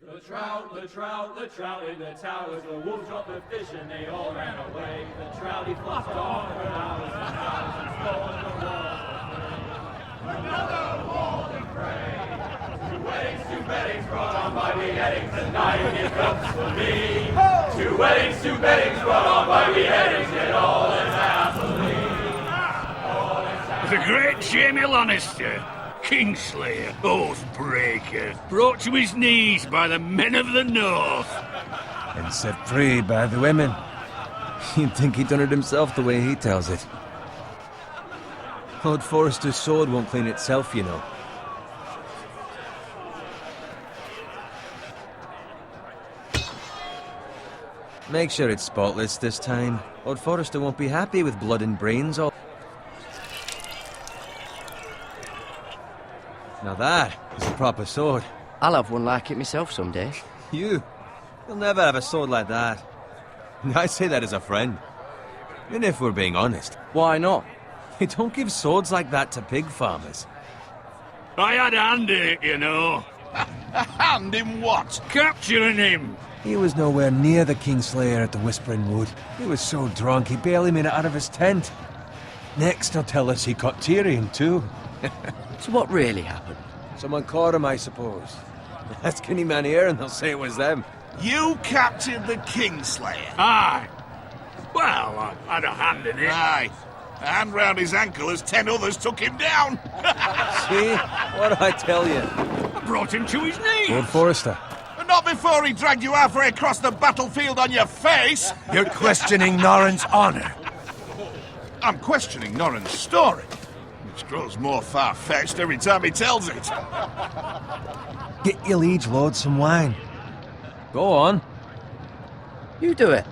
The trout in the towers. The wolves dropped the fish and they all ran away. The trouty flopped on for hours and hours and stolen the walls. Another wall to pray. Two weddings brought on by beheadings. Tonight it comes for me. Two weddings brought on by beheadings. Yet all is happily. The great Jamie Lannister, Kingslayer, Oathbreaker, brought to his knees by the men of the North. And set free by the women. You'd think he'd done it himself the way he tells it. Lord Forrester's sword won't clean itself, you know. Make sure it's spotless this time. Lord Forrester won't be happy with blood and brains all... Now that is a proper sword. I'll have one like it myself someday. You'll never have a sword like that. I say that as a friend. And if we're being honest. Why not? You don't give swords like that to pig farmers. I had a hand in it, you know. A hand in what? Capturing him. He was nowhere near the Kingslayer at the Whispering Wood. He was so drunk he barely made it out of his tent. Next he'll tell us he caught Tyrion too. So what really happened? Someone caught him, I suppose. Ask any man here and they'll say it was them. You captured the Kingslayer? Aye. Well, I had a hand in it. Aye. A hand round his ankle as 10 others took him down. See? What did I tell you? I brought him to his knees. Lord Forrester. But not before he dragged you halfway across the battlefield on your face. You're questioning Norrin's honor. I'm questioning Norrin's story, which grows more far-fetched every time he tells it. Get your liege lord some wine. Go on. You do it.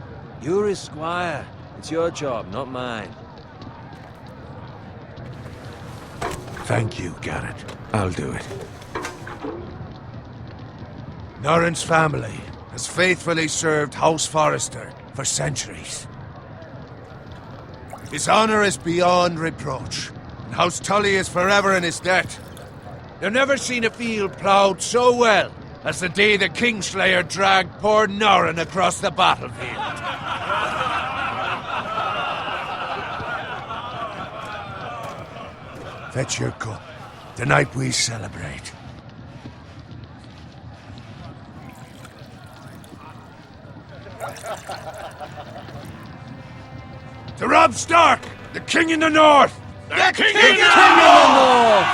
You're his squire. It's your job, not mine. Thank you, Garrett. I'll do it. Norrin's family has faithfully served House Forrester for centuries. His honor is beyond reproach, and House Tully is forever in his debt. You've never seen a field ploughed so well as the day the Kingslayer dragged poor Norrin across the battlefield. Fetch your cup. Tonight we celebrate. To Robb Stark, the King in the North! The King in the North!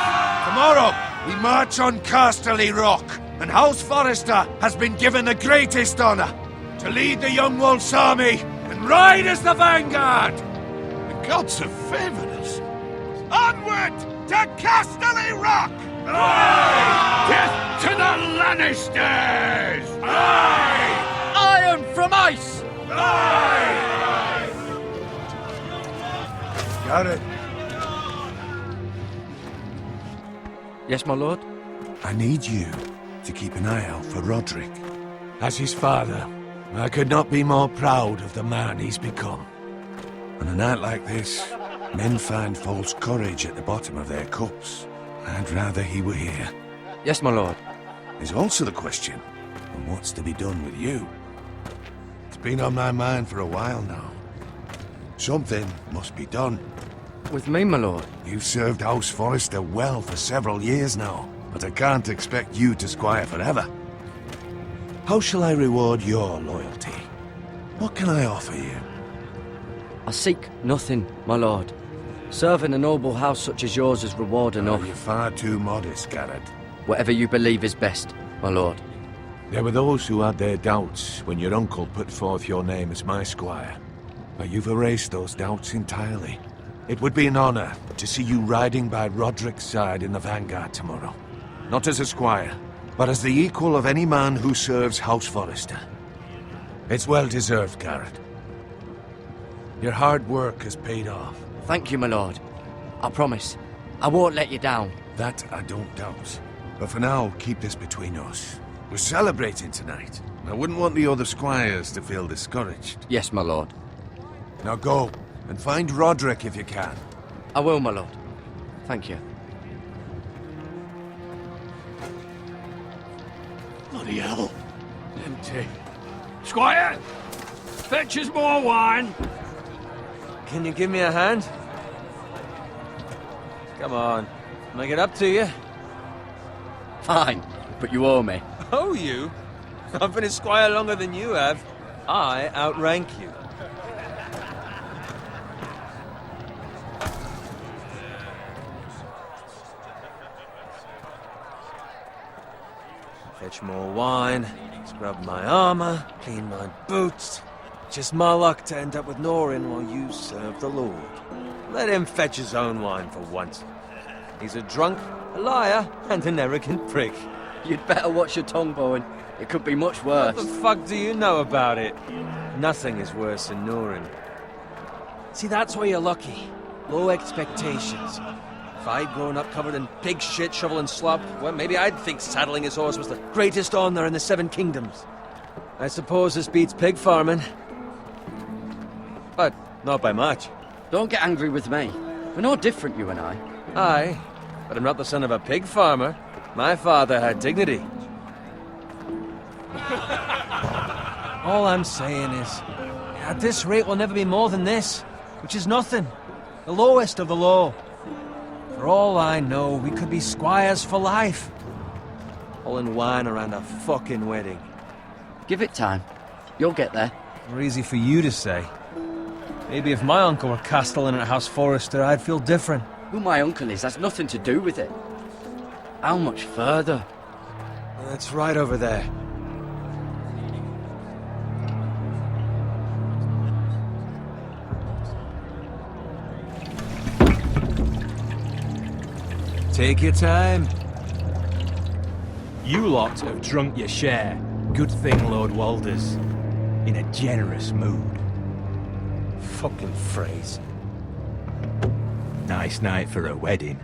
Tomorrow, we march on Casterly Rock, and House Forrester has been given the greatest honor to lead the Young Wolf's army and ride as the vanguard! The gods have favored us. Onward to Casterly Rock! Aye! Death to the Lannisters! Aye! Iron from ice! Aye! Got it. Yes, my lord? I need you to keep an eye out for Roderick. As his father, I could not be more proud of the man he's become. On a night like this, men find false courage at the bottom of their cups. I'd rather he were here. Yes, my lord. There's also the question of what's to be done with you. It's been on my mind for a while now. Something must be done. With me, my lord? You've served House Forrester well for several years now, but I can't expect you to squire forever. How shall I reward your loyalty? What can I offer you? I seek nothing, my lord. Serving a noble house such as yours is reward enough. You're far too modest, Garrett. Whatever you believe is best, my lord. There were those who had their doubts when your uncle put forth your name as my squire. But you've erased those doubts entirely. It would be an honor to see you riding by Roderick's side in the vanguard tomorrow. Not as a squire, but as the equal of any man who serves House Forrester. It's well deserved, Garrett. Your hard work has paid off. Thank you, my lord. I promise. I won't let you down. That I don't doubt. But for now, keep this between us. We're celebrating tonight. I wouldn't want the other squires to feel discouraged. Yes, my lord. Now go, and find Roderick if you can. I will, my lord. Thank you. Bloody hell. empty. Squire, fetch us more wine. Can you give me a hand? Come on. Make it up to you. Fine, but you owe me. Oh, you? I've been a squire longer than you have. I outrank you. Fetch more wine, scrub my armor, clean my boots. Just my luck to end up with Norin while you serve the Lord. Let him fetch his own wine for once. He's a drunk, a liar, and an arrogant prick. You'd better watch your tongue, Bowen. It could be much worse. What the fuck do you know about it? Nothing is worse than Norin. See, that's why you're lucky. Low expectations. If I'd grown up covered in pig shit, shovel and slop, well, maybe I'd think saddling his horse was the greatest honor in the Seven Kingdoms. I suppose this beats pig farming. But not by much. Don't get angry with me. We're no different, you and I. Aye, but I'm not the son of a pig farmer. My father had dignity. All I'm saying is, at this rate we'll never be more than this, which is nothing. The lowest of the low. For all I know, we could be squires for life. All in wine around a fucking wedding. Give it time. You'll get there. More easy for you to say. Maybe if my uncle were castellan at House Forrester, I'd feel different. Who my uncle is has nothing to do with it. How much further? That's right over there. Take your time. You lot have drunk your share. Good thing Lord Walder's in a generous mood. Fucking phrase. Nice night for a wedding.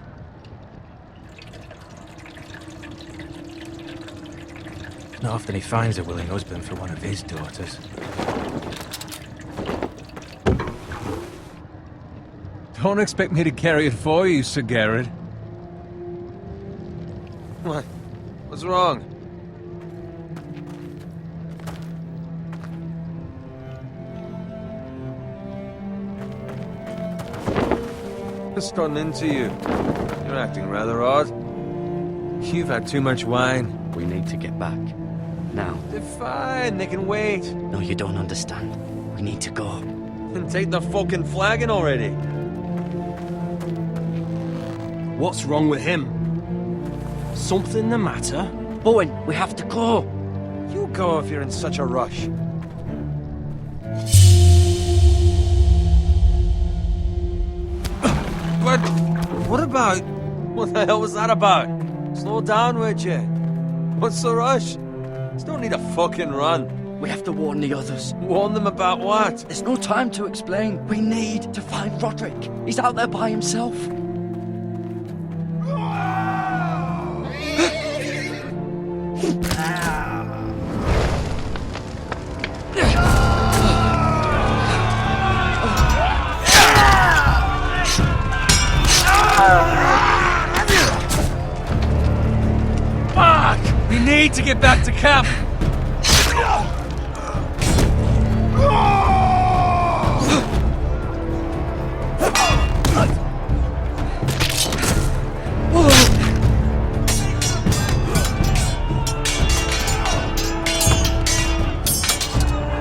Not often he finds a willing husband for one of his daughters. Don't expect me to carry it for you, Sir Garrett. What? What's wrong? What's gotten into you? You're acting rather odd. You've had too much wine. We need to get back. Now. They're fine, they can wait. No, you don't understand. We need to go. Then take the fucking flagon already. What's wrong with him? Something the matter? Bowen, we have to go. You go if you're in such a rush. But what about? What the hell was that about? Slow down, would you? What's the rush? There's no need to fucking run. We have to warn the others. Warn them about what? There's no time to explain. We need to find Roderick. He's out there by himself. We need to get back to camp!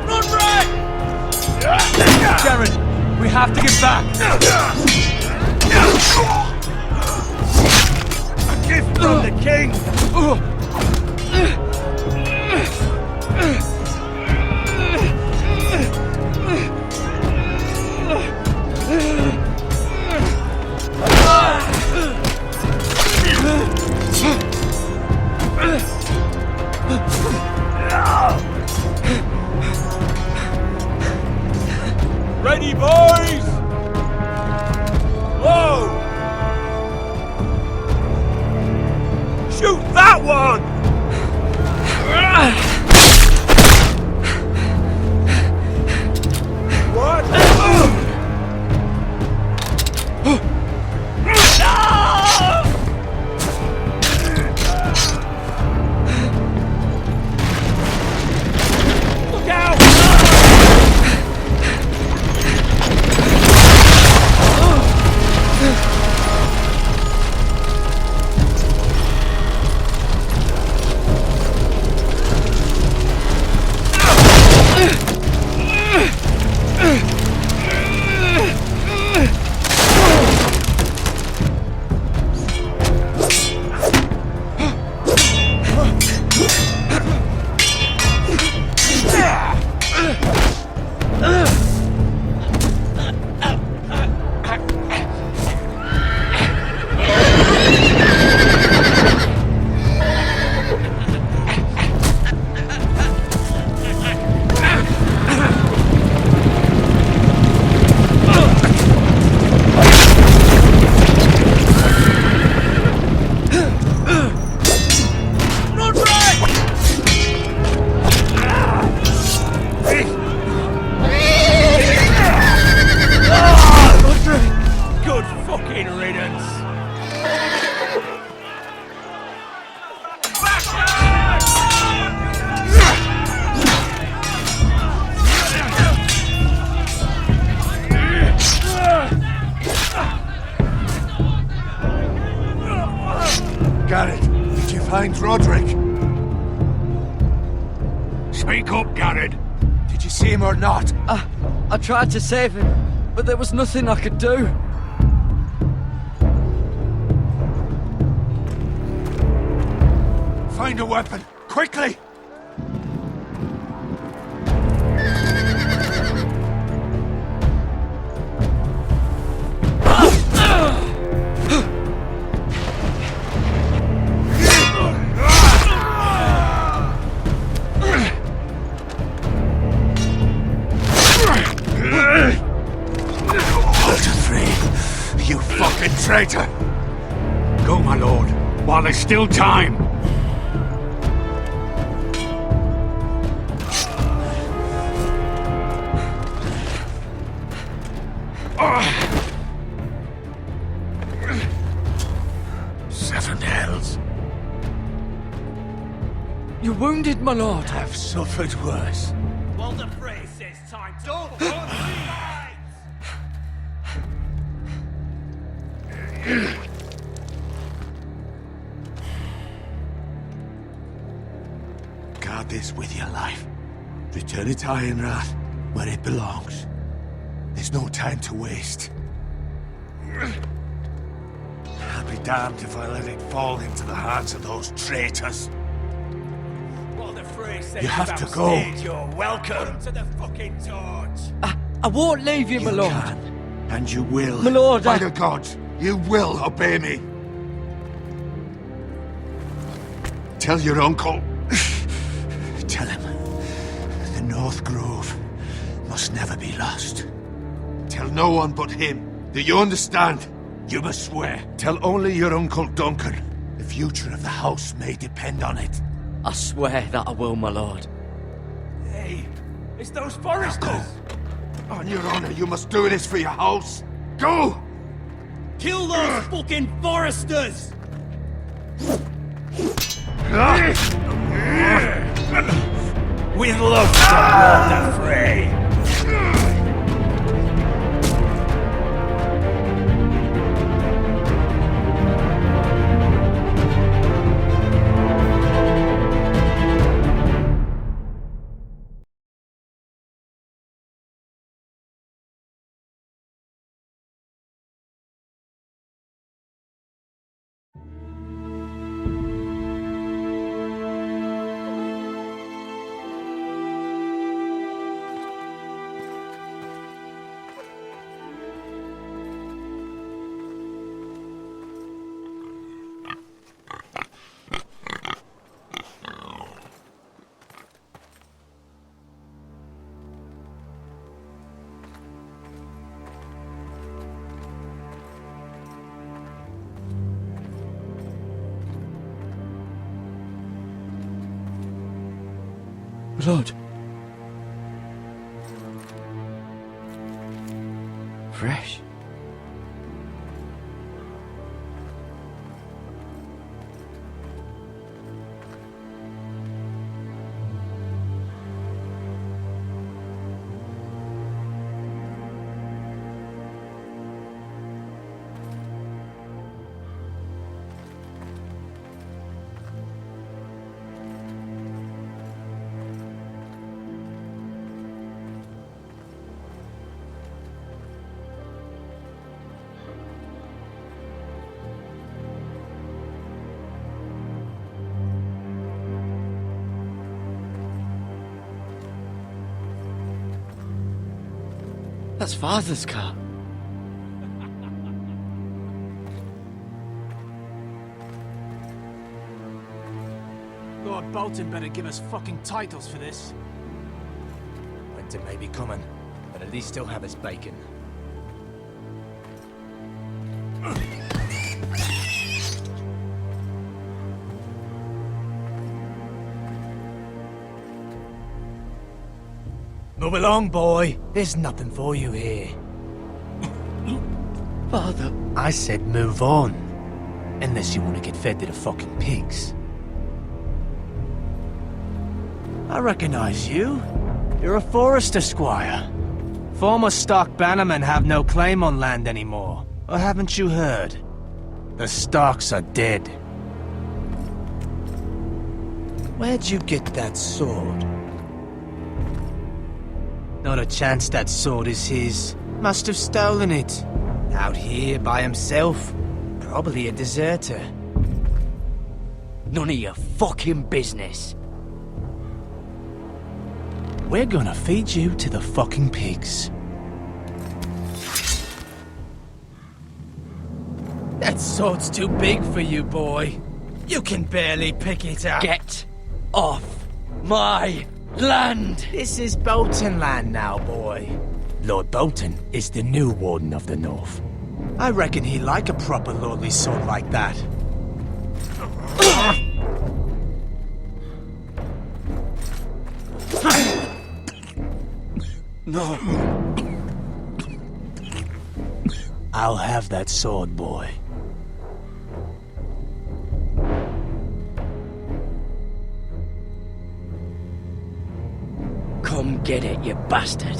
Run, Ray! Darren, we have to get back! A gift from the king! Ready, boys! Whoa! Shoot that one! What? or not? I tried to save him, but there was nothing I could do. Find a weapon, quickly! You fucking traitor! Go, my lord, while there's still time. Seven hells. You're wounded, my lord. I've suffered worse. Well, the FREY says time to don't run Guard this with your life. Return it to Ironwrath, where it belongs. There's no time to waste. I'll be damned if I let it fall into the hands of those traitors. Well, the FREY says You have to go. You're welcome to the fucking torch. I won't leave you, my You lord. can, and you will. My lord, By the gods, you will obey me. Tell your uncle. Tell him the North Grove must never be lost. Tell no one but him. Do you understand? You must swear. Tell only your Uncle Duncan. The future of the house may depend on it. I swear that I will, my lord. Hey, it's those Forresters. On your honor, you must do this for your house. Go! Kill those fucking Forresters. We'd love to support the FREY. Lord. Fresh. That's Father's car. Lord Bolton better give us fucking titles for this. Winter may be coming, but at least he'll have his bacon. Move along, boy. There's nothing for you here. Father. I said move on. Unless you want to get fed to the fucking pigs. I recognize you. You're a Forrester squire. Former stock bannermen have no claim on land anymore. Or haven't you heard? The Starks are dead. Where'd you get that sword? Not a chance that sword is his. Must have stolen it. Out here by himself. Probably a deserter. None of your fucking business. We're gonna feed you to the fucking pigs. That sword's too big for you, boy. You can barely pick it up. Get off my land! This is Bolton land now, boy. Lord Bolton is the new Warden of the North. I reckon he'd like a proper lordly sword like that. No. I'll have that sword, boy. Come get it, you bastard.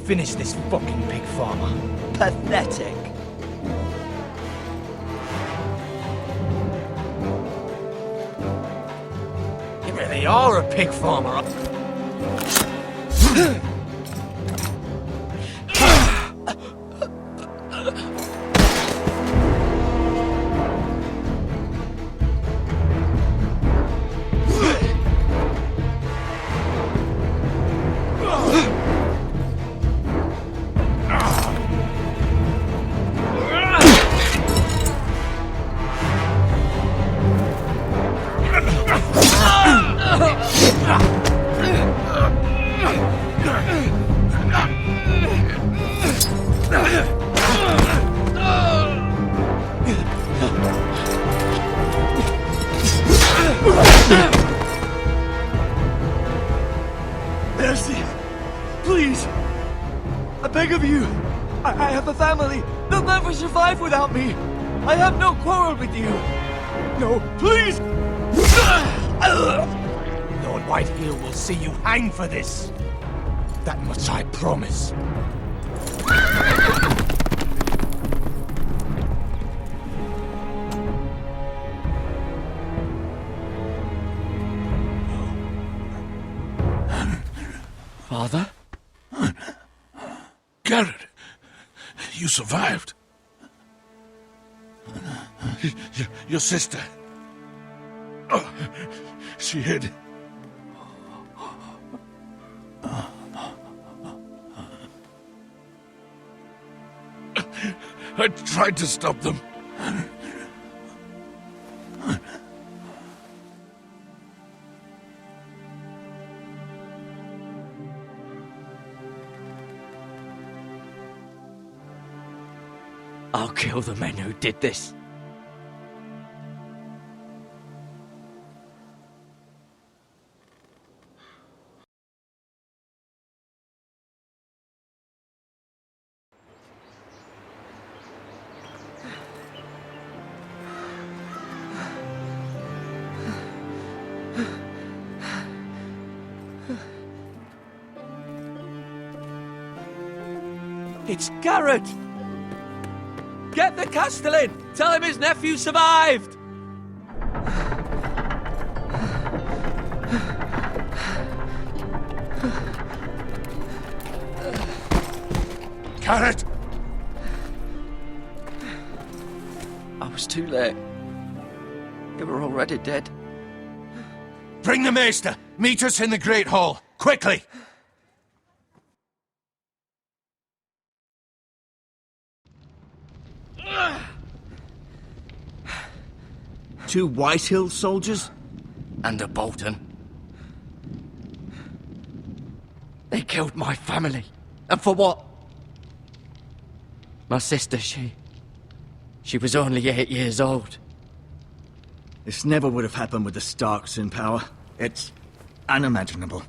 Finish this fucking pig farmer. Pathetic. You really are a pig farmer. Mercy! Please! I beg of you! I have a family! They'll never survive without me! I have no quarrel with you! No, please! Lord Whitehill will see you hang for this. That much I promise. Father? Garrett, you survived. Your sister. Oh, she hid. I tried to stop them. I'll kill the men who did this. It's Garrett! Get the Castellan! Tell him his nephew survived! Garrett! I was too late. They were already dead. Bring the Maester! Meet us in the Great Hall! Quickly! Two Whitehill soldiers? And a Bolton. They killed my family. And for what? My sister, she was only 8 years old. This never would have happened with the Starks in power. It's unimaginable.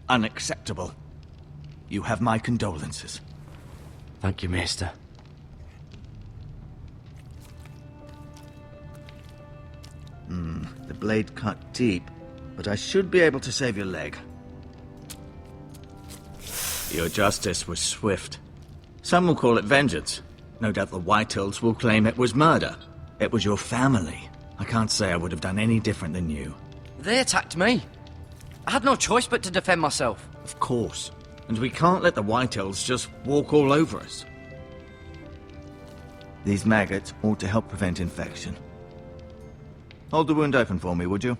Unacceptable. You have my condolences. Thank you, Maester. The blade cut deep, but I should be able to save your leg. Your justice was swift. Some will call it vengeance. No doubt the Whitehills will claim it was murder. It was your family. I can't say I would have done any different than you. They attacked me. I had no choice but to defend myself. Of course. And we can't let the Whitehills just walk all over us. These maggots ought to help prevent infection. Hold the wound open for me, would you?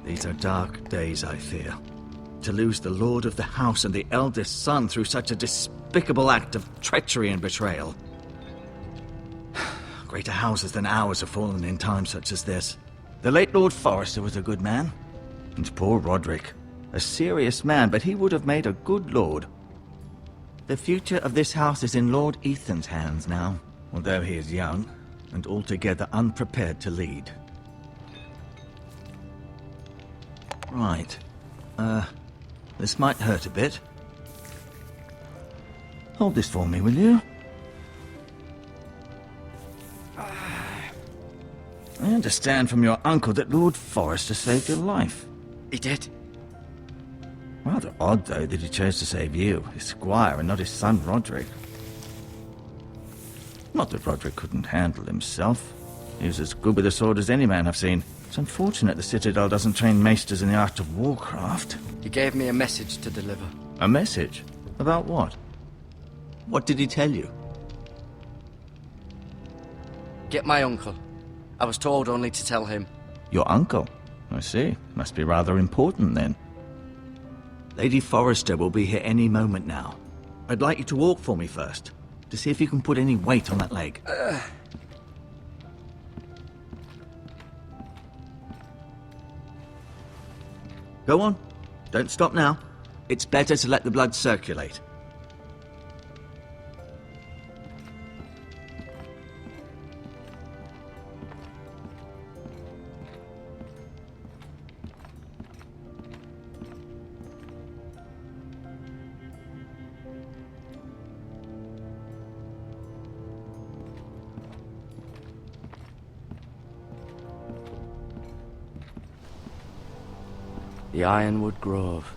These are dark days, I fear. To lose the lord of the house and the eldest son through such a despicable act of treachery and betrayal. Greater houses than ours have fallen in times such as this. The late Lord Forrester was a good man. And poor Roderick. A serious man, but he would have made a good lord. The future of this house is in Lord Ethan's hands now, although he is young and altogether unprepared to lead. Right. This might hurt a bit. Hold this for me, will you? I understand from your uncle that Lord Forrester saved your life. He did. Rather odd, though, that he chose to save you, his squire, and not his son Roderick. Not that Roderick couldn't handle himself. He was as good with a sword as any man I've seen. It's unfortunate the Citadel doesn't train maesters in the art of warcraft. He gave me a message to deliver. A message? About what? What did he tell you? Get my uncle. I was told only to tell him. Your uncle? I see. Must be rather important, then. Lady Forrester will be here any moment now. I'd like you to walk for me first, to see if you can put any weight on that leg. Go on. Don't stop now. It's better to let the blood circulate. The Ironwood Grove.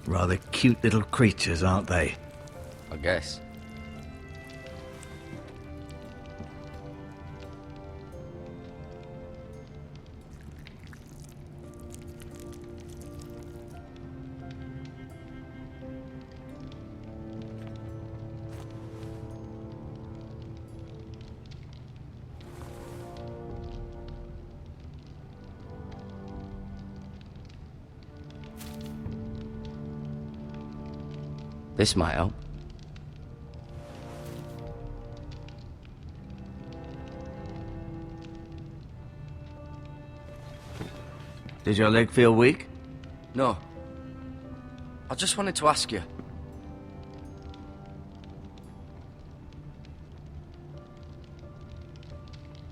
Rather cute little creatures, aren't they? I guess. This might help. Did your leg feel weak? No. I just wanted to ask you.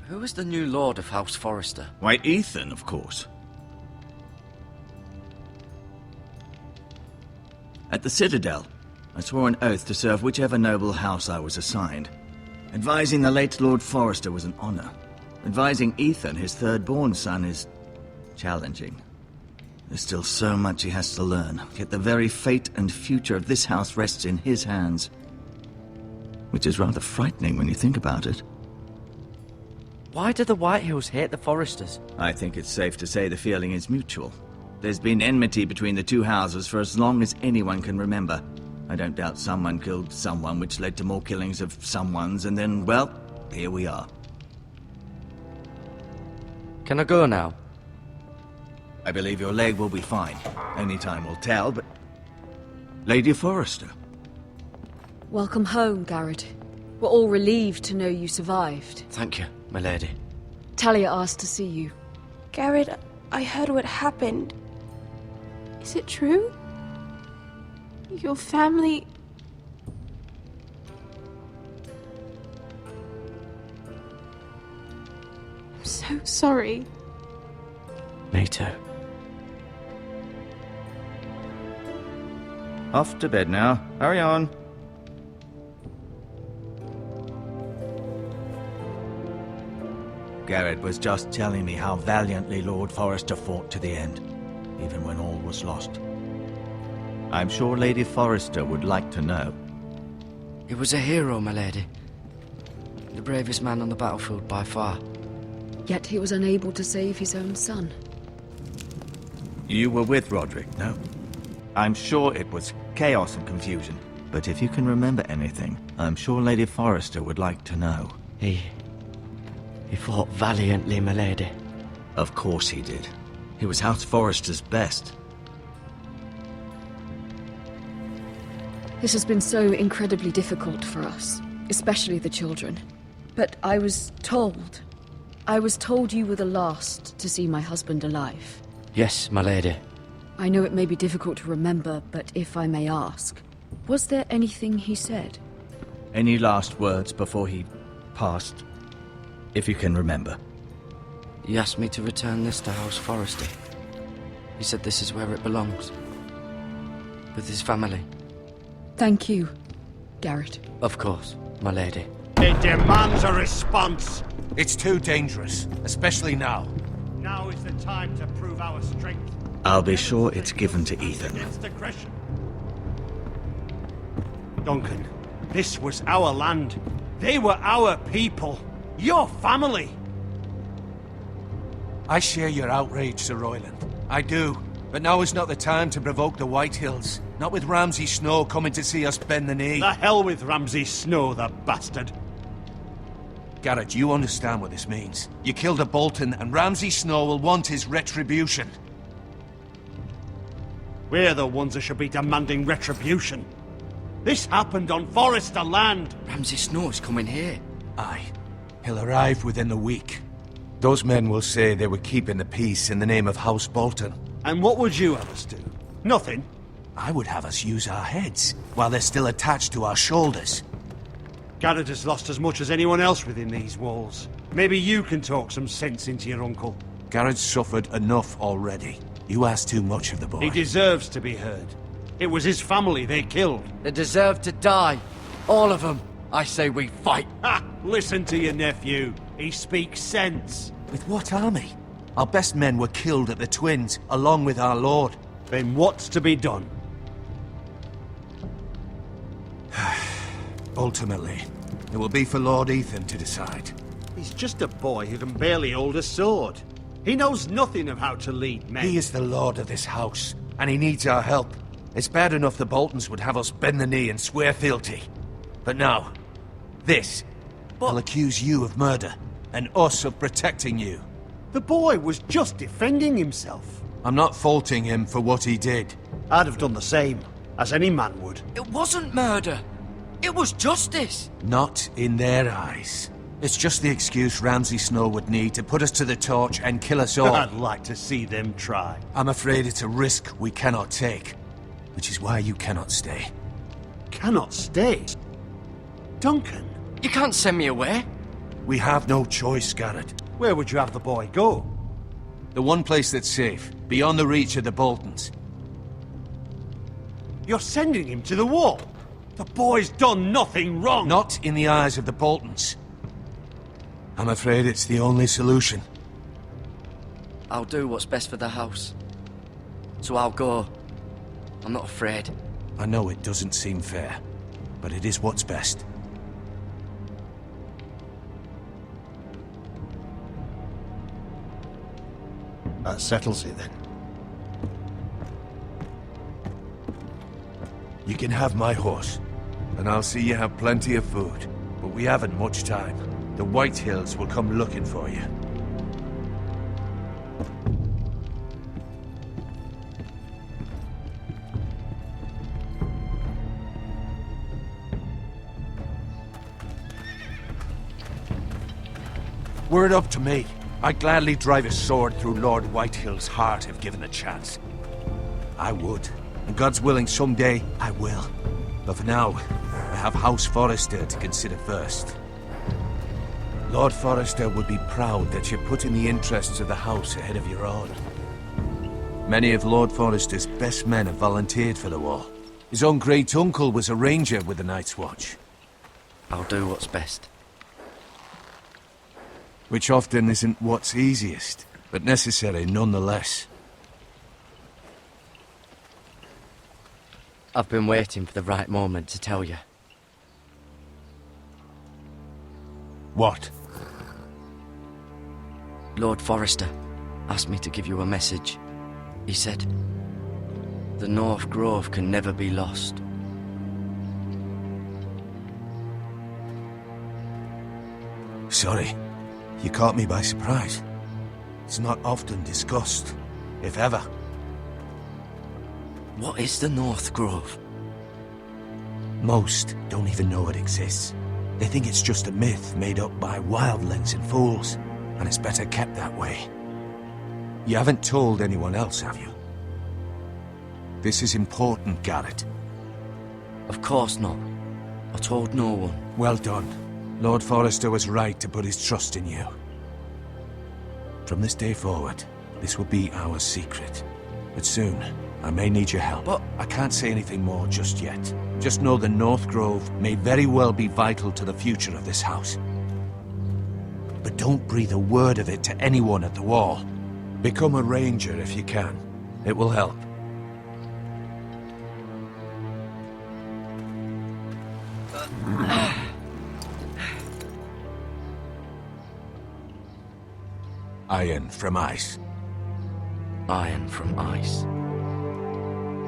Who is the new Lord of House Forrester? Why, Ethan, of course. At the Citadel, I swore an oath to serve whichever noble house I was assigned. Advising the late Lord Forrester was an honor. Advising Ethan, his third-born son, is challenging. There's still so much he has to learn, yet the very fate and future of this house rests in his hands. Which is rather frightening when you think about it. Why do the Whitehills hate the Forresters? I think it's safe to say the feeling is mutual. There's been enmity between the two houses for as long as anyone can remember. I don't doubt someone killed someone, which led to more killings of someones, and then, well, here we are. Can I go now? I believe your leg will be fine. Only time will tell, but... Lady Forrester. Welcome home, Garrett. We're all relieved to know you survived. Thank you, my lady. Talia asked to see you. Garrett, I heard what happened. Is it true? Your family... I'm so sorry. Me too. Off to bed now. Hurry on. Garrett was just telling me how valiantly Lord Forrester fought to the end, even when all was lost. I'm sure Lady Forrester would like to know. He was a hero, my lady. The bravest man on the battlefield by far. Yet he was unable to save his own son. You were with Roderick, no? I'm sure it was chaos and confusion, but if you can remember anything, I'm sure Lady Forrester would like to know. He fought valiantly, my lady. Of course he did. He was House Forrester's best. This has been so incredibly difficult for us, especially the children. But I was told you were the last to see my husband alive. Yes, my lady. I know it may be difficult to remember, but if I may ask, was there anything he said? Any last words before he passed? If you can remember. He asked me to return this to House Forrester. He said this is where it belongs. With his family. Thank you, Garrett. Of course, my lady. It demands a response. It's too dangerous, especially now. Now is the time to prove our strength. I'll be sure it's given to Ethan. Against aggression. Duncan, this was our land. They were our people. Your family. I share your outrage, Sir Royland. I do. But now is not the time to provoke the Whitehills. Not with Ramsay Snow coming to see us bend the knee. The hell with Ramsay Snow, the bastard. Garrett, you understand what this means. You killed a Bolton, and Ramsay Snow will want his retribution. We're the ones that should be demanding retribution. This happened on Forrester land. Ramsay Snow is coming here. Aye. He'll arrive within the week. Those men will say they were keeping the peace in the name of House Bolton. And what would you have us do? Nothing. I would have us use our heads, while they're still attached to our shoulders. Garrett has lost as much as anyone else within these walls. Maybe you can talk some sense into your uncle. Garrett's suffered enough already. You ask too much of the boy. He deserves to be heard. It was his family they killed. They deserve to die. All of them. I say we fight. Ha! Listen to your nephew. He speaks sense. With what army? Our best men were killed at the Twins, along with our lord. Then what's to be done? Ultimately, it will be for Lord Ethan to decide. He's just a boy who can barely hold a sword. He knows nothing of how to lead men. He is the lord of this house, and he needs our help. It's bad enough the Boltons would have us bend the knee and swear fealty. But now, this will accuse you of murder, and us of protecting you. The boy was just defending himself. I'm not faulting him for what he did. I'd have done the same, as any man would. It wasn't murder. It was justice. Not in their eyes. It's just the excuse Ramsay Snow would need to put us to the torch and kill us all. I'd like to see them try. I'm afraid it's a risk we cannot take, which is why you cannot stay. Cannot stay? Duncan? You can't send me away. We have no choice, Garrett. Where would you have the boy go? The one place that's safe, beyond the reach of the Boltons. You're sending him to the wall? The boy's done nothing wrong! Not in the eyes of the Boltons. I'm afraid it's the only solution. I'll do what's best for the house. So I'll go. I'm not afraid. I know it doesn't seem fair, but it is what's best. That settles it then. You can have my horse, and I'll see you have plenty of food. But we haven't much time. The Whitehills will come looking for you. Were it up to me, I'd gladly drive a sword through Lord Whitehill's heart if given the chance. I would. And God's willing, someday I will. But for now, I have House Forrester to consider first. Lord Forrester would be proud that you're putting the interests of the house ahead of your own. Many of Lord Forrester's best men have volunteered for the war. His own great-uncle was a ranger with the Night's Watch. I'll do what's best. Which often isn't what's easiest, but necessary nonetheless. I've been waiting for the right moment to tell you. What? Lord Forrester asked me to give you a message. He said, the North Grove can never be lost. Sorry, you caught me by surprise. It's not often discussed, if ever. What is the North Grove? Most don't even know it exists. They think it's just a myth made up by wildlings and fools, and it's better kept that way. You haven't told anyone else, have you? This is important, Garrett. Of course not. I told no one. Well done. Lord Forrester was right to put his trust in you. From this day forward, this will be our secret. But soon, I may need your help. But I can't say anything more just yet. Just know the North Grove may very well be vital to the future of this house. But don't breathe a word of it to anyone at the wall. Become a ranger if you can. It will help. Iron from ice. Iron from ice.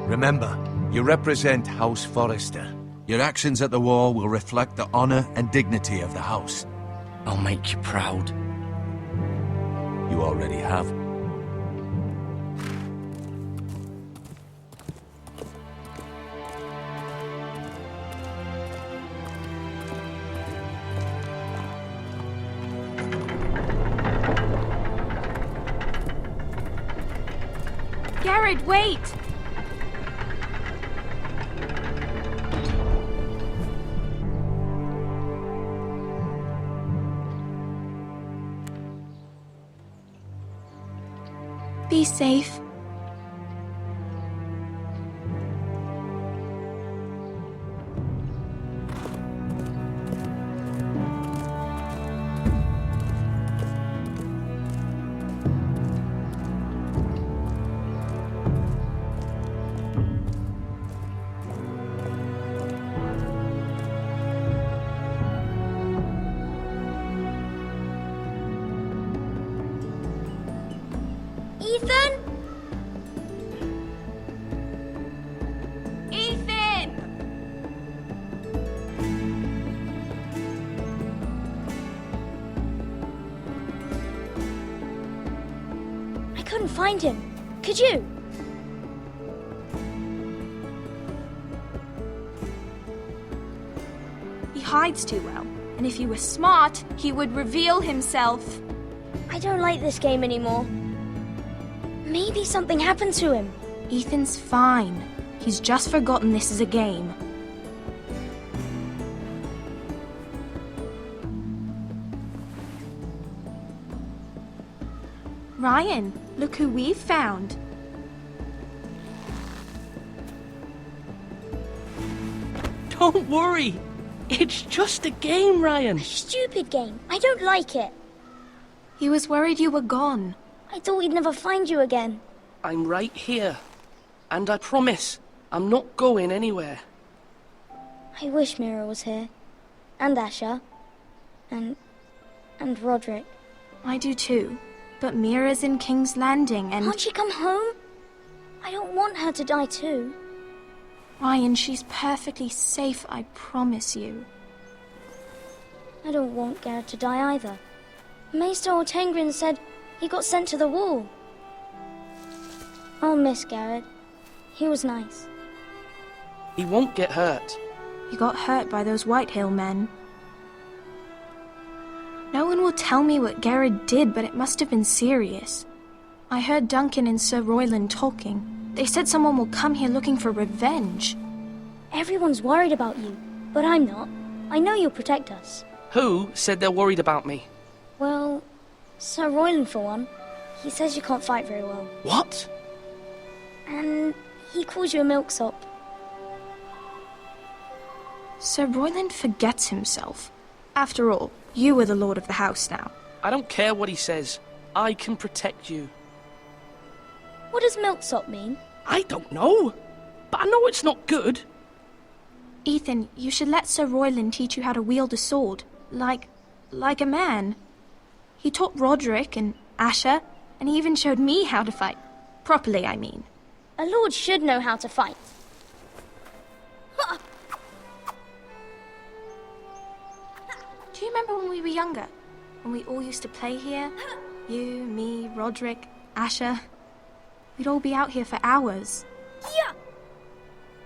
Remember, you represent House Forrester. Your actions at the wall will reflect the honor and dignity of the house. I'll make you proud. You already have. Garrett, wait! Be safe. Ethan? Ethan! I couldn't find him. Could you? He hides too well, and if he were smart, he would reveal himself. I don't like this game anymore. Maybe something happened to him. Ethan's fine. He's just forgotten this is a game. Ryan, look who we've found. Don't worry. It's just a game, Ryan. Stupid game. I don't like it. He was worried you were gone. I thought we'd never find you again. I'm right here. And I promise, I'm not going anywhere. I wish Mira was here. And Asher. And Roderick. I do too. But Mira's in King's Landing and... Can't she come home? I don't want her to die too. Ryan, she's perfectly safe, I promise you. I don't want Garrett to die either. Maester Ortengrin said he got sent to the wall. I'll miss Garrett. He was nice. He won't get hurt. He got hurt by those Whitehill men. No one will tell me what Garrett did, but it must have been serious. I heard Duncan and Sir Royland talking. They said someone will come here looking for revenge. Everyone's worried about you, but I'm not. I know you'll protect us. Who said they're worried about me? Well, Sir Royland for one. He says you can't fight very well. What? And he calls you a milksop. Sir Royland forgets himself. After all, you are the lord of the house now. I don't care what he says. I can protect you. What does milksop mean? I don't know, but I know it's not good. Ethan, you should let Sir Royland teach you how to wield a sword. Like a man. He taught Roderick and Asher, and he even showed me how to fight. Properly, I mean. A lord should know how to fight. Do you remember when we were younger? When we all used to play here? You, me, Roderick, Asher. We'd all be out here for hours. Yeah!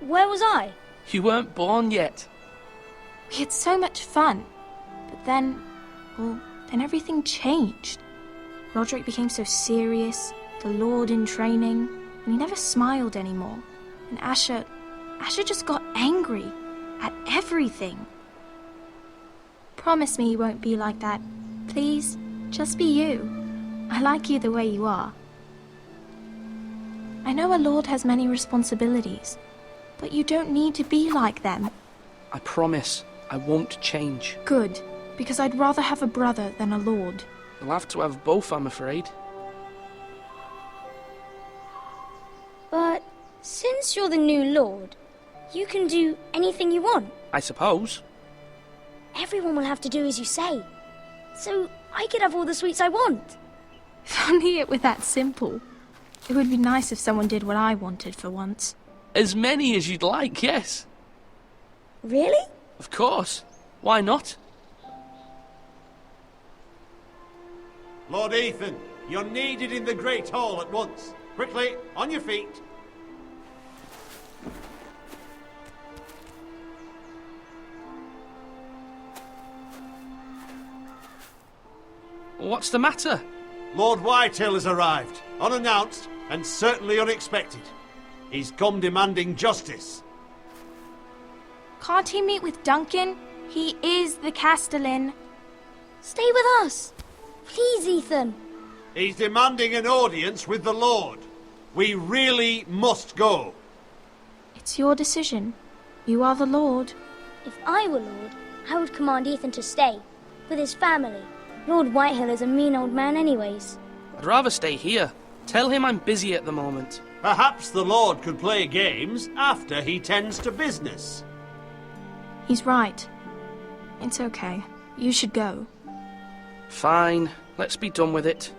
Where was I? You weren't born yet. We had so much fun. But then, then everything changed. Roderick became so serious, the lord in training, and he never smiled anymore. And Asher just got angry at everything. Promise me you won't be like that. Please, just be you. I like you the way you are. I know a lord has many responsibilities, but you don't need to be like them. I promise I won't change. Good, because I'd rather have a brother than a lord. You'll have to have both, I'm afraid. But since you're the new lord, you can do anything you want. I suppose. Everyone will have to do as you say. So I could have all the sweets I want. If only it were that simple. It would be nice if someone did what I wanted for once. As many as you'd like, yes. Really? Of course. Why not? Lord Ethan, you're needed in the Great Hall at once. Quickly, on your feet. What's the matter? Lord Whitehill has arrived, unannounced and certainly unexpected. He's come demanding justice. Can't he meet with Duncan? He is the Castellan. Stay with us. Please, Ethan. He's demanding an audience with the Lord. We really must go. It's your decision. You are the Lord. If I were Lord, I would command Ethan to stay, with his family. Lord Whitehill is a mean old man anyways. I'd rather stay here. Tell him I'm busy at the moment. Perhaps the Lord could play games after he tends to business. He's right. It's okay. You should go. Fine. Let's be done with it.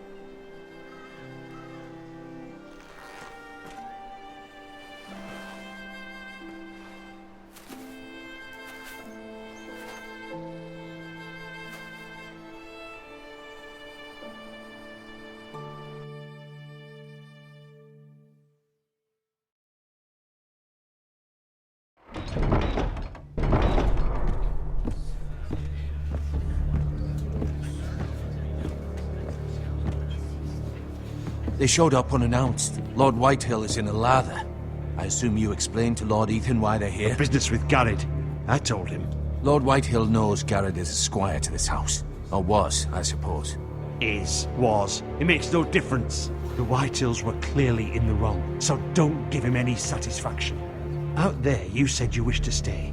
They showed up unannounced. Lord Whitehill is in a lather. I assume you explained to Lord Ethan why they're here? Business with Garrett. I told him. Lord Whitehill knows Garrett is a squire to this house. Or was, I suppose. Was. It makes no difference. The Whitehills were clearly in the wrong, so don't give him any satisfaction. Out there, you said you wished to stay.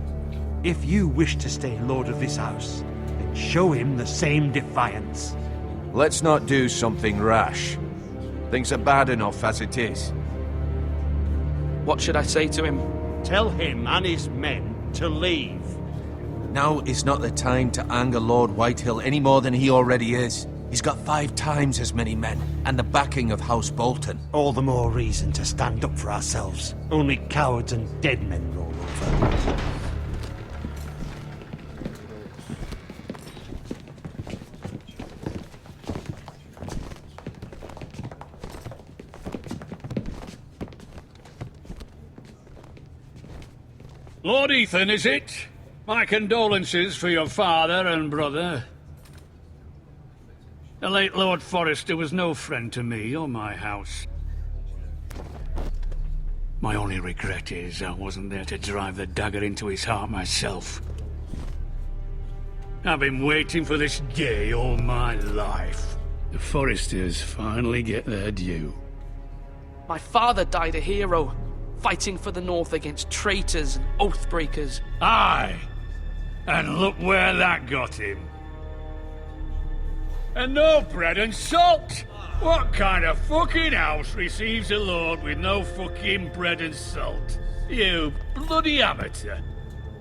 If you wish to stay lord of this house, then show him the same defiance. Let's not do something rash. Things are bad enough as it is. What should I say to him? Tell him and his men to leave. Now is not the time to anger Lord Whitehill any more than he already is. He's got 5 times as many men, and the backing of House Bolton. All the more reason to stand up for ourselves. Only cowards and dead men roll over. Lord Ethan, is it? My condolences for your father and brother. The late Lord Forrester was no friend to me or my house. My only regret is I wasn't there to drive the dagger into his heart myself. I've been waiting for this day all my life. The Forresters finally get their due. My father died a hero, fighting for the North against traitors and oathbreakers. Aye! And look where that got him. And no bread and salt! What kind of fucking house receives a lord with no fucking bread and salt? You bloody amateur.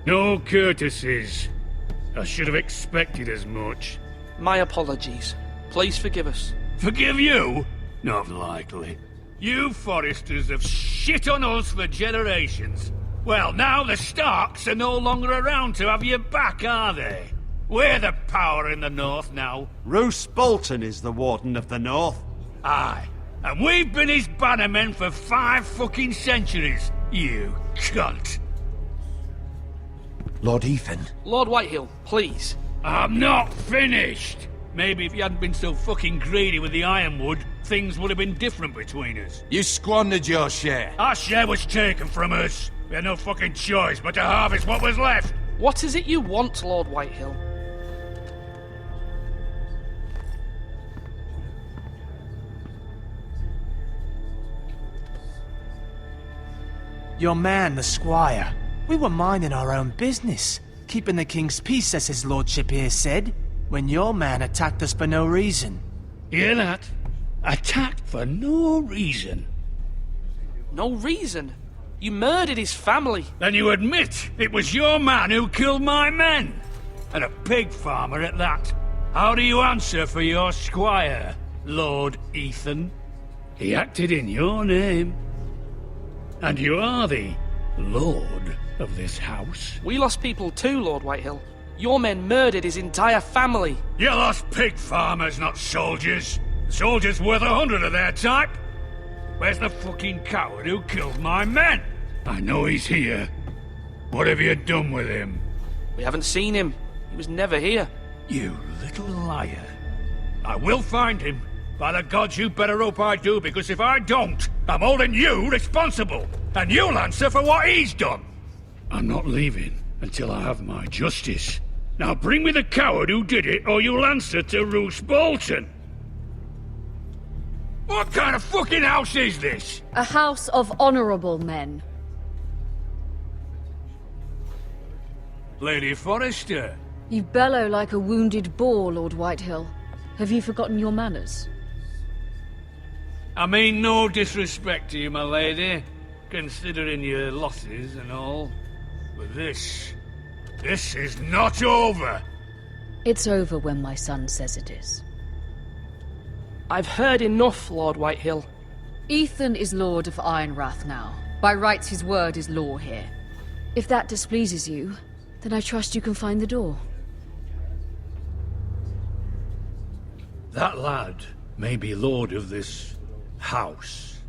No courtesies. I should have expected as much. My apologies. Please forgive us. Forgive you? Not likely. You Forresters have shit on us for generations. Well, now the Starks are no longer around to have you back, are they? We're the power in the North now. Roose Bolton is the Warden of the North. Aye. And we've been his bannermen for 5 fucking centuries, you cunt. Lord Ethan. Lord Whitehill, please. I'm not finished. Maybe if you hadn't been so fucking greedy with the ironwood, things would have been different between us. You squandered your share. Our share was taken from us. We had no fucking choice but to harvest what was left. What is it you want, Lord Whitehill? Your man, the squire. We were minding our own business, keeping the king's peace, as his lordship here said, when your man attacked us for no reason. Hear that? Attacked for no reason. No reason? You murdered his family. Then you admit it was your man who killed my men. And a pig farmer at that. How do you answer for your squire, Lord Ethan? He acted in your name. And you are the lord of this house. We lost people too, Lord Whitehill. Your men murdered his entire family. You lost pig farmers, not soldiers. Soldiers worth 100 of their type. Where's the fucking coward who killed my men? I know he's here. What have you done with him? We haven't seen him. He was never here. You little liar. I will find him. By the gods, you better hope I do, because if I don't, I'm holding you responsible. And you'll answer for what he's done. I'm not leaving until I have my justice. Now bring me the coward who did it, or you'll answer to Roose Bolton. What kind of fucking house is this? A house of honorable men. Lady Forrester. You bellow like a wounded boar, Lord Whitehill. Have you forgotten your manners? I mean no disrespect to you, my lady, considering your losses and all. But this is not over. It's over when my son says it is. I've heard enough, Lord Whitehill. Ethan is Lord of Ironwrath now. By rights, his word is law here. If that displeases you, then I trust you can find the door. That lad may be lord of this house,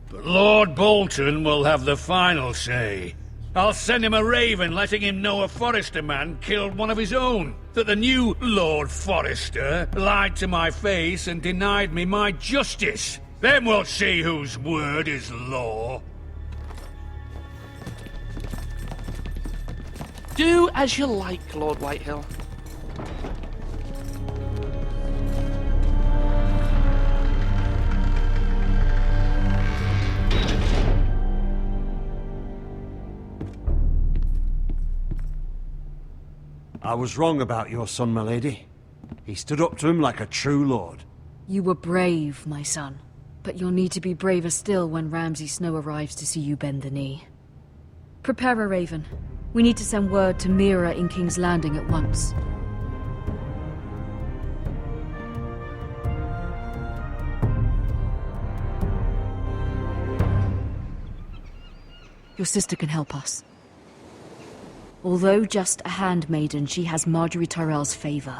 but Lord Bolton will have the final say. I'll send him a raven letting him know a Forrester man killed one of his own, that the new Lord Forrester lied to my face and denied me my justice. Then we'll see whose word is law. Do as you like, Lord Whitehill. I was wrong about your son, my lady. He stood up to him like a true lord. You were brave, my son. But you'll need to be braver still when Ramsay Snow arrives to see you bend the knee. Prepare a raven. We need to send word to MIRA in King's Landing at once. Your sister can help us. Although just a handmaiden, she has Marjorie Tyrell's favor.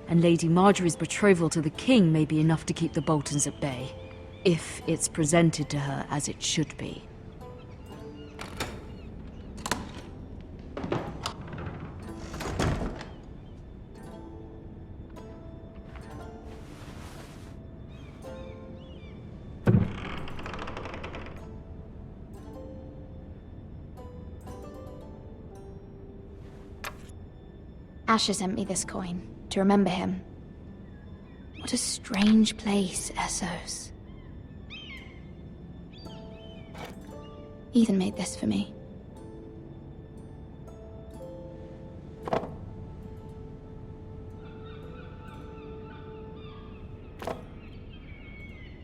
And Lady Marjorie's betrothal to the king may be enough to keep the Boltons at bay. If it's presented to her as it should be. Asher sent me this coin to remember him. What a strange place, Essos. Ethan made this for me.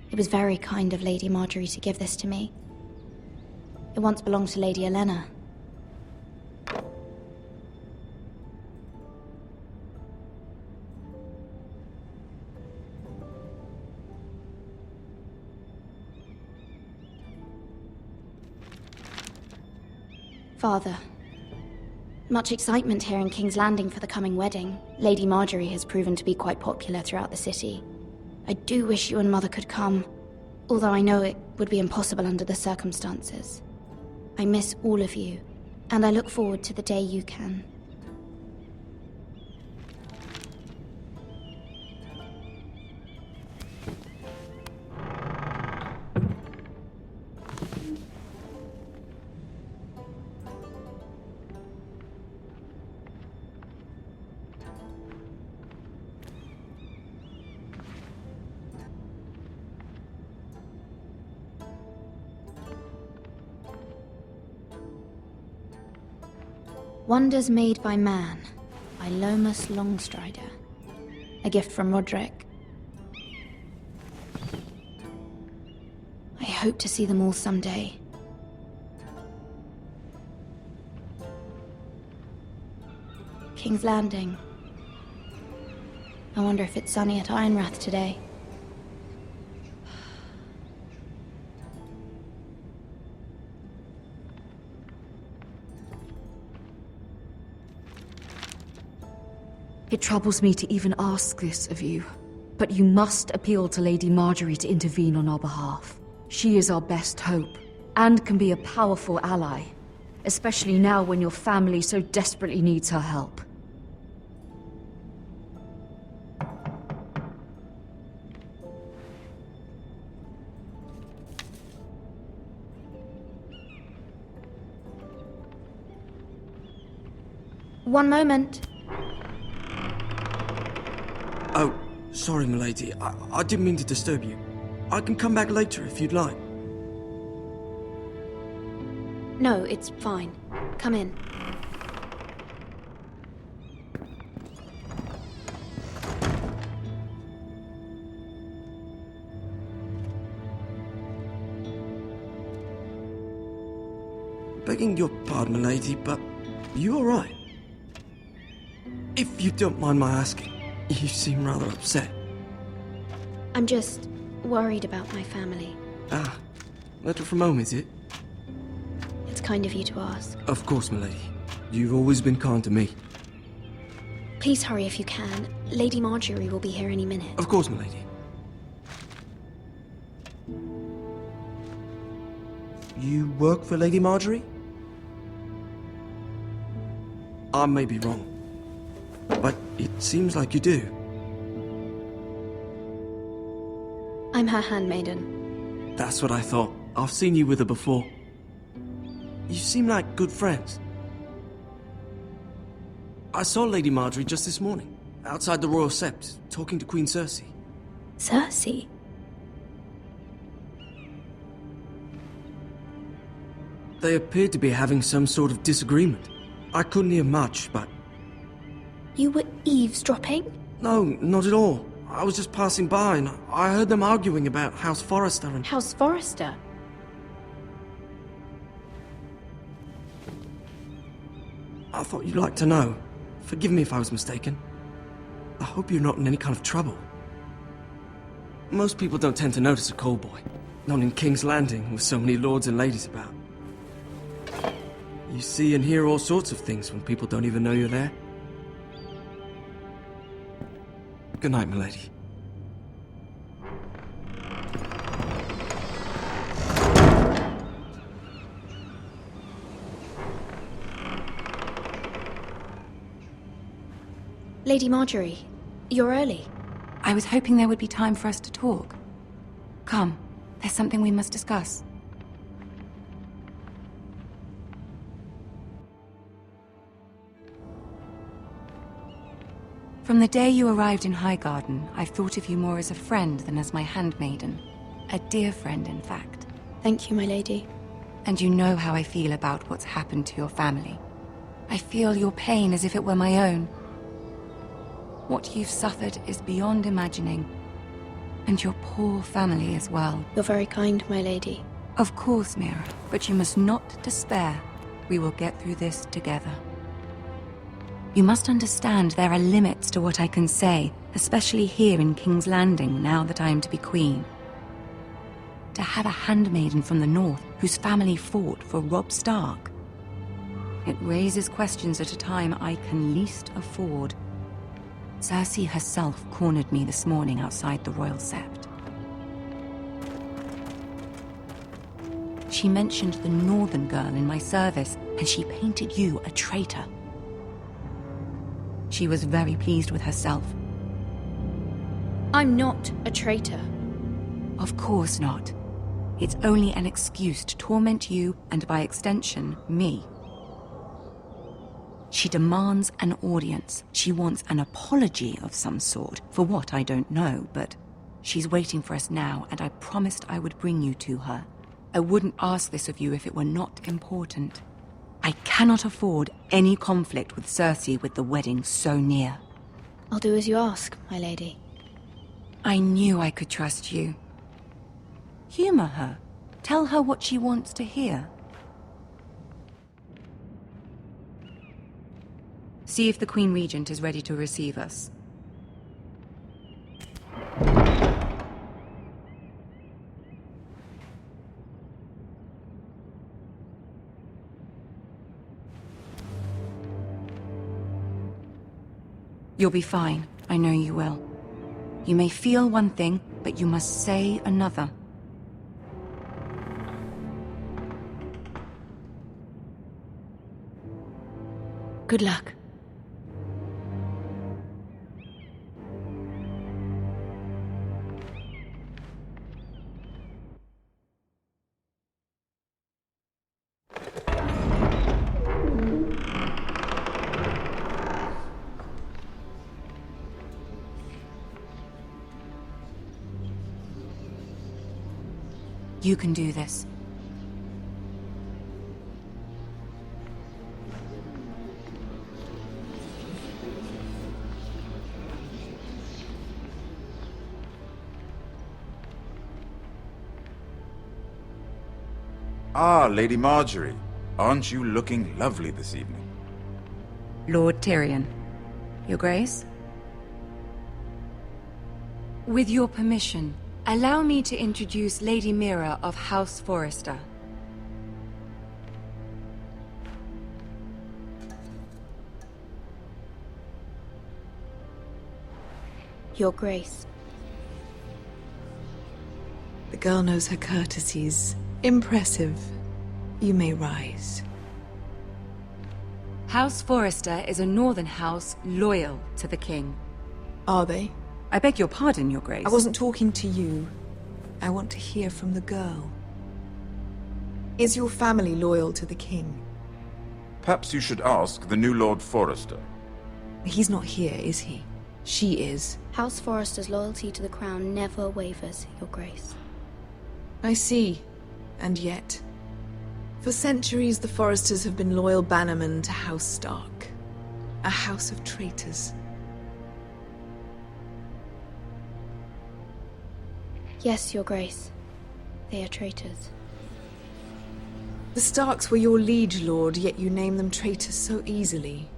It was very kind of Lady Marjorie to give this to me. It once belonged to Lady Elena. Father, much excitement here in King's Landing for the coming wedding. Lady Marjorie has proven to be quite popular throughout the city. I do wish you and Mother could come, although I know it would be impossible under the circumstances. I miss all of you, and I look forward to the day you can. Wonders Made by Man, by Lomas Longstrider. A gift from Roderick. I hope to see them all someday. King's Landing. I wonder if it's sunny at Ironwrath today. It troubles me to even ask this of you, but you must appeal to Lady Marjorie to intervene on our behalf. She is our best hope, and can be a powerful ally, especially now when your family so desperately needs her help. One moment. Oh, sorry, milady. I didn't mean to disturb you. I can come back later if you'd like. No, it's fine. Come in. Begging your pardon, milady, but you all right? If you don't mind my asking, you seem rather upset. I'm just worried about my family. Ah, letter from home, is it? It's kind of you to ask. Of course, milady. You've always been kind to me. Please hurry if you can. Lady Marjorie will be here any minute. Of course, milady. You work for Lady Marjorie? I may be wrong, but it seems like you do. I'm her handmaiden. That's what I thought. I've seen you with her before. You seem like good friends. I saw Lady Marjorie just this morning, outside the Royal Sept, talking to Queen Cersei. Cersei? They appeared to be having some sort of disagreement. I couldn't hear much, but... You were eavesdropping? No, not at all. I was just passing by and I heard them arguing about House Forrester and... House Forrester? I thought you'd like to know. Forgive me if I was mistaken. I hope you're not in any kind of trouble. Most people don't tend to notice a callboy. Not in King's Landing, with so many lords and ladies about. You see and hear all sorts of things when people don't even know you're there. Good night, milady. Lady Marjorie, you're early. I was hoping there would be time for us to talk. Come, there's something we must discuss. From the day you arrived in Highgarden, I've thought of you more as a friend than as my handmaiden. A dear friend, in fact. Thank you, my lady. And you know how I feel about what's happened to your family. I feel your pain as if it were my own. What you've suffered is beyond imagining. And your poor family as well. You're very kind, my lady. Of course, Mira, but you must not despair. We will get through this together. You must understand there are limits to what I can say, especially here in King's Landing, now that I am to be queen. To have a handmaiden from the north whose family fought for Robb Stark. It raises questions at a time I can least afford. Cersei herself cornered me this morning outside the Royal Sept. She mentioned the northern girl in my service, and she painted you a traitor. She was very pleased with herself. I'm not a traitor. Of course not. It's only an excuse to torment you, and by extension, me. She demands an audience. She wants an apology of some sort, for what I don't know, but she's waiting for us now, and I promised I would bring you to her. I wouldn't ask this of you if it were not important. I cannot afford any conflict with Cersei with the wedding so near. I'll do as you ask, my lady. I knew I could trust you. Humor her. Tell her what she wants to hear. See if the Queen Regent is ready to receive us. You'll be fine. I know you will. You may feel one thing, but you must say another. Good luck. You can do this. Ah, Lady Marjorie. Aren't you looking lovely this evening? Lord Tyrion. Your Grace? With your permission, allow me to introduce Lady MIRA of House Forrester. Your Grace. The girl knows her courtesies. Impressive. You may rise. House Forrester is a northern house loyal to the king. Are they? I beg your pardon, Your Grace. I wasn't talking to you. I want to hear from the girl. Is your family loyal to the king? Perhaps you should ask the new Lord Forrester. He's not here, is he? She is. House Forrester's loyalty to the crown never wavers, Your Grace. I see. And yet, for centuries the Forresters have been loyal bannermen to House Stark. A house of traitors. Yes, Your Grace. They are traitors. The Starks were your liege lord, yet you name them traitors so easily.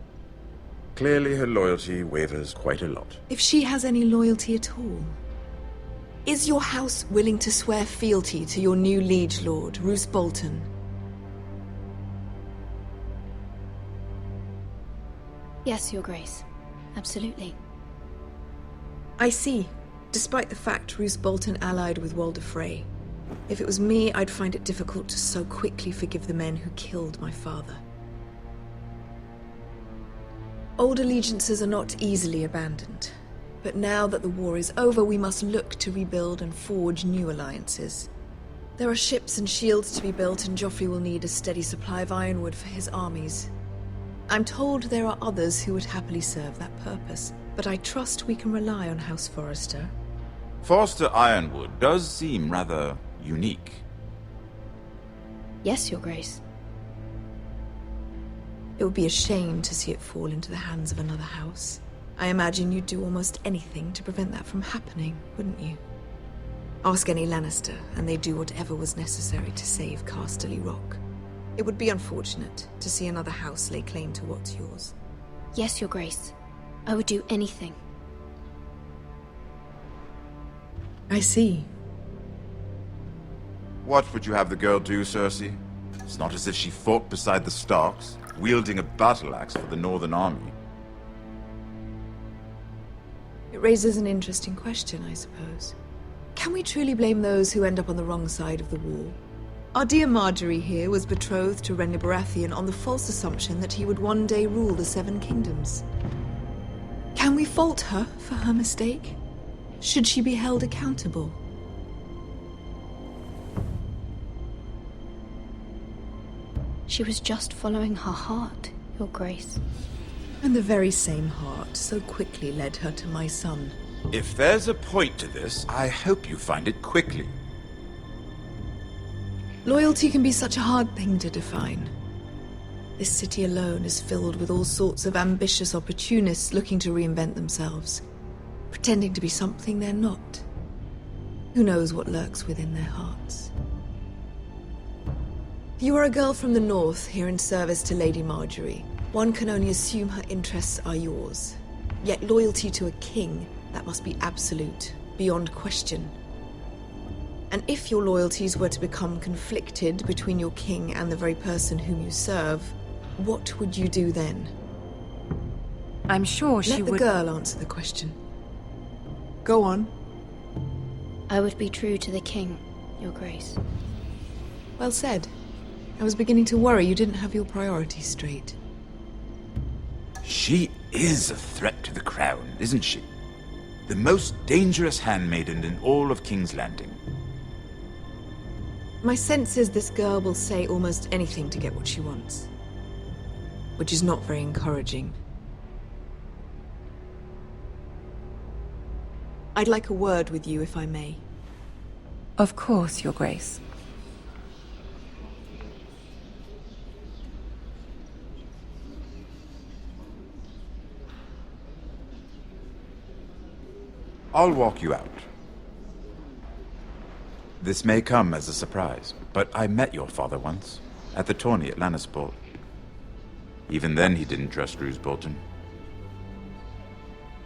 Clearly her loyalty wavers quite a lot. If she has any loyalty at all. Is your house willing to swear fealty to your new liege lord, Roose Bolton? Yes, Your Grace. Absolutely. I see. Despite the fact Roose Bolton allied with Walder Frey. If it was me, I'd find it difficult to so quickly forgive the men who killed my father. Old allegiances are not easily abandoned. But now that the war is over, we must look to rebuild and forge new alliances. There are ships and shields to be built, and Joffrey will need a steady supply of ironwood for his armies. I'm told there are others who would happily serve that purpose, but I trust we can rely on House Forrester. Forrester Ironwood does seem rather unique. Yes, Your Grace. It would be a shame to see it fall into the hands of another house. I imagine you'd do almost anything to prevent that from happening, wouldn't you? Ask any Lannister, and they'd do whatever was necessary to save Casterly Rock. It would be unfortunate to see another house lay claim to what's yours. Yes, Your Grace. I would do anything. I see. What would you have the girl do, Cersei? It's not as if she fought beside the Starks, wielding a battle axe for the Northern Army. It raises an interesting question, I suppose. Can we truly blame those who end up on the wrong side of the wall? Our dear Marjorie here was betrothed to Renly Baratheon on the false assumption that he would one day rule the Seven Kingdoms. Can we fault her for her mistake? Should she be held accountable? She was just following her heart, Your Grace. And the very same heart so quickly led her to my son. If there's a point to this, I hope you find it quickly. Loyalty can be such a hard thing to define. This city alone is filled with all sorts of ambitious opportunists looking to reinvent themselves, pretending to be something they're not. Who knows what lurks within their hearts? You are a girl from the north here in service to Lady Marjorie. One can only assume her interests are yours. Yet loyalty to a king, that must be absolute, beyond question. And if your loyalties were to become conflicted between your king and the very person whom you serve, what would you do then? I'm sure she would... Let the girl answer the question. Go on. I would be true to the king, Your Grace. Well said. I was beginning to worry you didn't have your priorities straight. She is a threat to the crown, isn't she? The most dangerous handmaiden in all of King's Landing. My sense is this girl will say almost anything to get what she wants. Which is not very encouraging. I'd like a word with you, if I may. Of course, Your Grace. I'll walk you out. This may come as a surprise, but I met your father once, at the tourney at Lannisport. Even then he didn't trust Roose Bolton.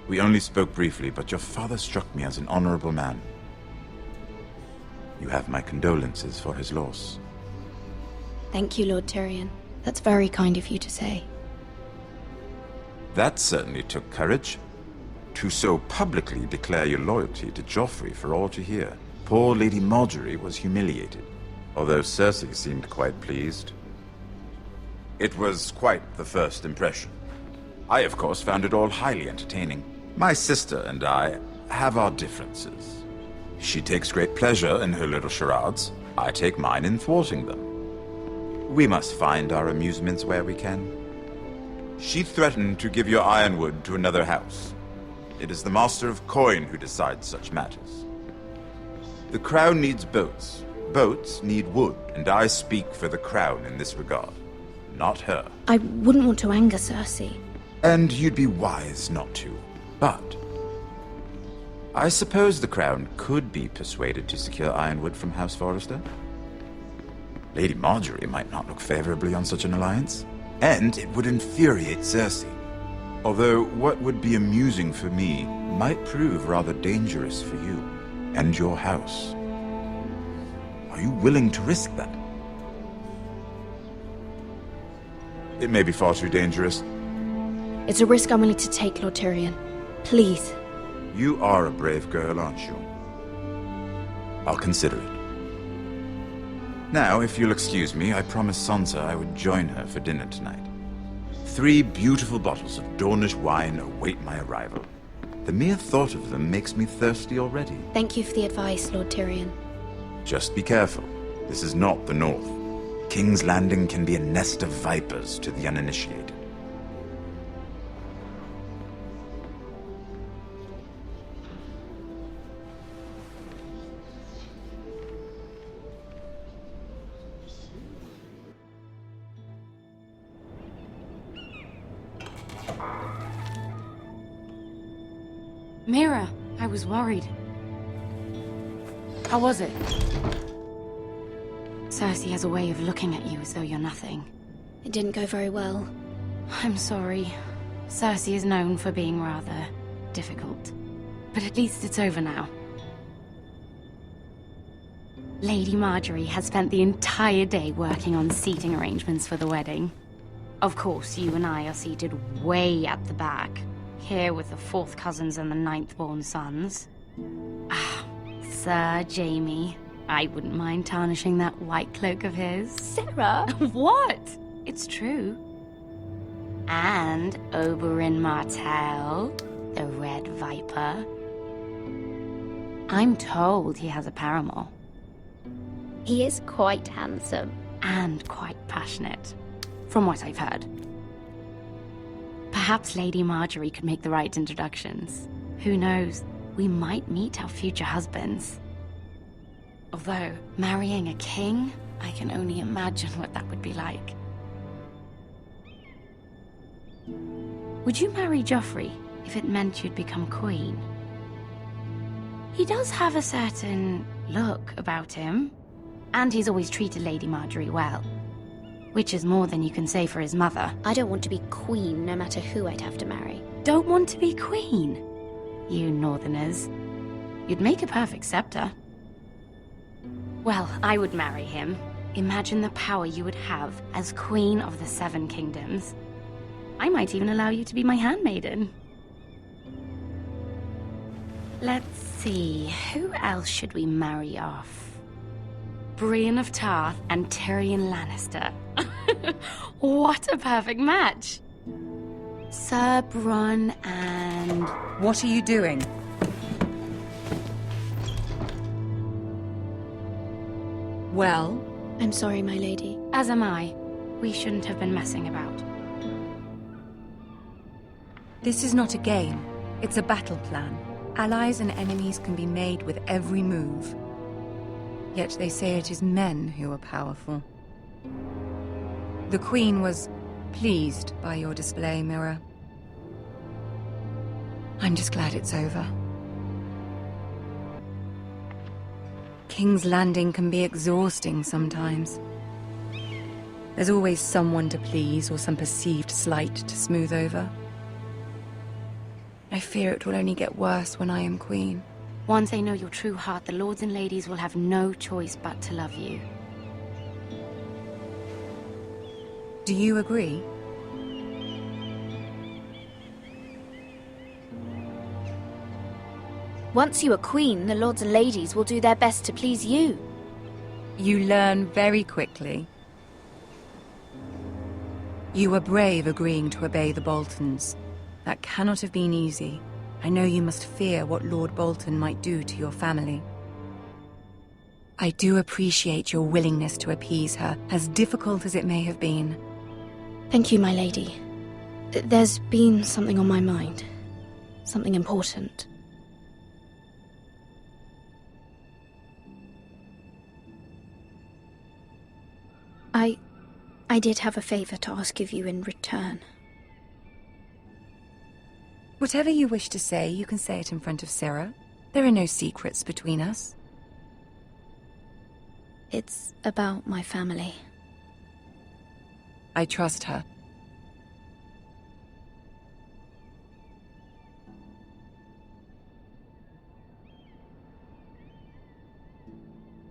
We only spoke briefly, but your father struck me as an honorable man. You have my condolences for his loss. Thank you, Lord Tyrion. That's very kind of you to say. That certainly took courage. To so publicly declare your loyalty to Joffrey for all to hear. Poor Lady Marjorie was humiliated, although Cersei seemed quite pleased. It was quite the first impression. I, of course, found it all highly entertaining. My sister and I have our differences. She takes great pleasure in her little charades. I take mine in thwarting them. We must find our amusements where we can. She threatened to give your Ironwood to another house. It is the Master of Coin who decides such matters. The Crown needs boats. Boats need wood, and I speak for the Crown in this regard, not her. I wouldn't want to anger Cersei. And you'd be wise not to. But I suppose the Crown could be persuaded to secure Ironwood from House Forrester. Lady Marjorie might not look favorably on such an alliance, and it would infuriate Cersei. Although what would be amusing for me might prove rather dangerous for you and your house. Are you willing to risk that? It may be far too dangerous. It's a risk I'm willing to take, Lord Tyrion. Please. You are a brave girl, aren't you? I'll consider it. Now, if you'll excuse me, I promised Sansa I would join her for dinner tonight. 3 beautiful bottles of Dornish wine await my arrival. The mere thought of them makes me thirsty already. Thank you for the advice, Lord Tyrion. Just be careful. This is not the North. King's Landing can be a nest of vipers to the uninitiated. Mira, I was worried. How was it? Cersei has a way of looking at you as though you're nothing. It didn't go very well. I'm sorry. Cersei is known for being rather difficult. But at least it's over now. Lady Marjorie has spent the entire day working on seating arrangements for the wedding. Of course, you and I are seated way at the back, here with the 4th cousins and the 9th-born sons. Ah, Sir Jaime. I wouldn't mind tarnishing that white cloak of his. Sarah! What? It's true. And Oberyn Martell, the Red Viper. I'm told he has a paramour. He is quite handsome. And quite passionate, from what I've heard. Perhaps Lady Marjorie could make the right introductions. Who knows? We might meet our future husbands. Although, marrying a king, I can only imagine what that would be like. Would you marry Joffrey if it meant you'd become queen? He does have a certain look about him, and he's always treated Lady Marjorie well. Which is more than you can say for his mother. I don't want to be queen, no matter who I'd have to marry. Don't want to be queen? You northerners. You'd make a perfect scepter. Well, I would marry him. Imagine the power you would have as Queen of the 7 Kingdoms. I might even allow you to be my handmaiden. Let's see, who else should we marry off? Brienne of Tarth and Tyrion Lannister. What a perfect match! Sir Bronn and... What are you doing? Well? I'm sorry, my lady. As am I. We shouldn't have been messing about. This is not a game. It's a battle plan. Allies and enemies can be made with every move. Yet they say it is men who are powerful. The Queen was pleased by your display, Mira. I'm just glad it's over. King's Landing can be exhausting sometimes. There's always someone to please or some perceived slight to smooth over. I fear it will only get worse when I am queen. Once they know your true heart, the lords and ladies will have no choice but to love you. Do you agree? Once you are queen, the lords and ladies will do their best to please you. You learn very quickly. You were brave agreeing to obey the Boltons. That cannot have been easy. I know you must fear what Lord Bolton might do to your family. I do appreciate your willingness to appease her, as difficult as it may have been. Thank you, my lady. There's been something on my mind. Something important. I did have a favor to ask of you in return. Whatever you wish to say, you can say it in front of Sarah. There are no secrets between us. It's about my family. I trust her.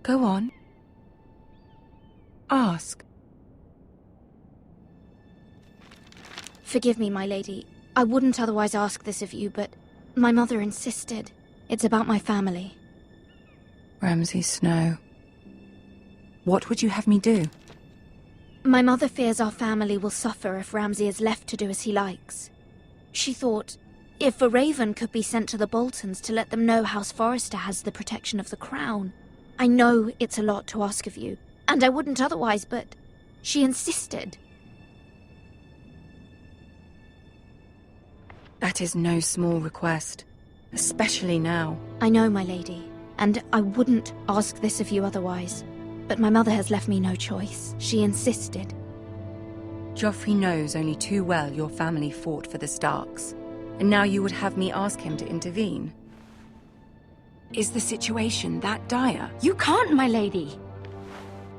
Go on. Ask. Forgive me, my lady. I wouldn't otherwise ask this of you, but my mother insisted. It's about my family. Ramsay Snow. What would you have me do? My mother fears our family will suffer if Ramsay is left to do as he likes. She thought, if a raven could be sent to the Boltons to let them know House Forrester has the protection of the crown. I know it's a lot to ask of you, and I wouldn't otherwise, but she insisted. That is no small request, especially now. I know, my lady, and I wouldn't ask this of you otherwise. But my mother has left me no choice. She insisted. Joffrey knows only too well your family fought for the Starks. and now you would have me ask him to intervene? Is the situation that dire? You can't, my lady.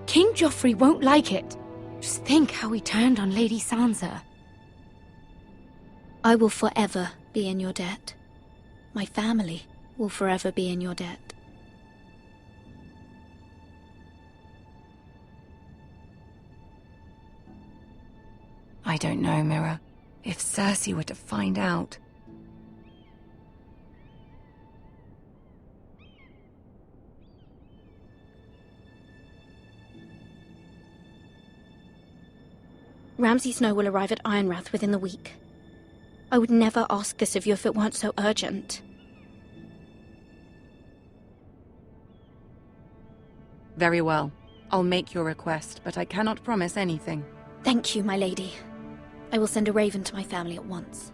King Joffrey won't like it. Just think how he turned on Lady Sansa. I will forever be in your debt. My family will forever be in your debt. I don't know, Mira. If Cersei were to find out... Ramsay Snow will arrive at Ironwrath within the week. I would never ask this of you if it weren't so urgent. Very well. I'll make your request, but I cannot promise anything. Thank you, my lady. I will send a raven to my family at once.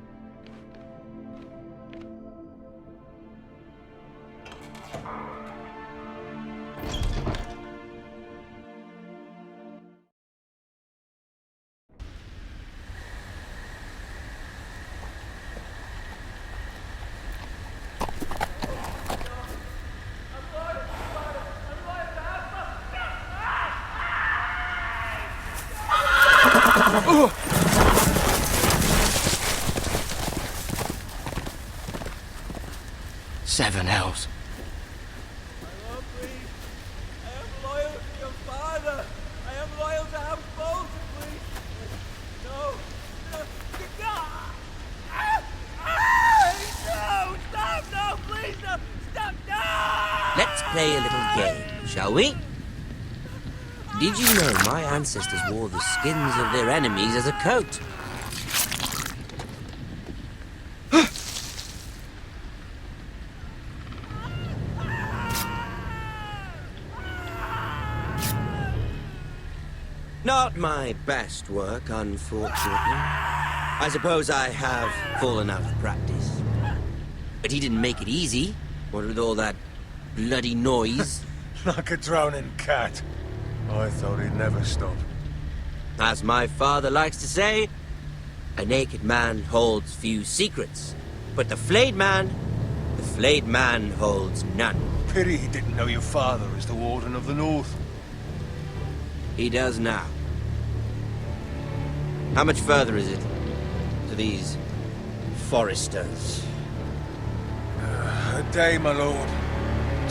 Seven hells. Let's play a little game, shall we? Did you know my ancestors wore the skins of their enemies as a coat? Not my best work, unfortunately. I suppose I have fallen out of practice. But he didn't make it easy, what with all that bloody noise. Like a drowning cat. I thought he'd never stop. As my father likes to say, a naked man holds few secrets, but the flayed man holds none. Pity he didn't know your father is the Warden of the North. He does now. How much further is it to these Forresters? A day, my lord.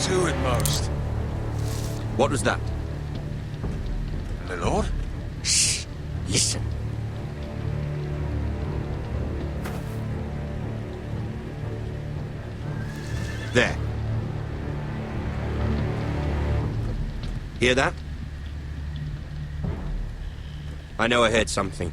2 at most. What was that? My lord? Shh! Listen. There. Hear that? I know I heard something.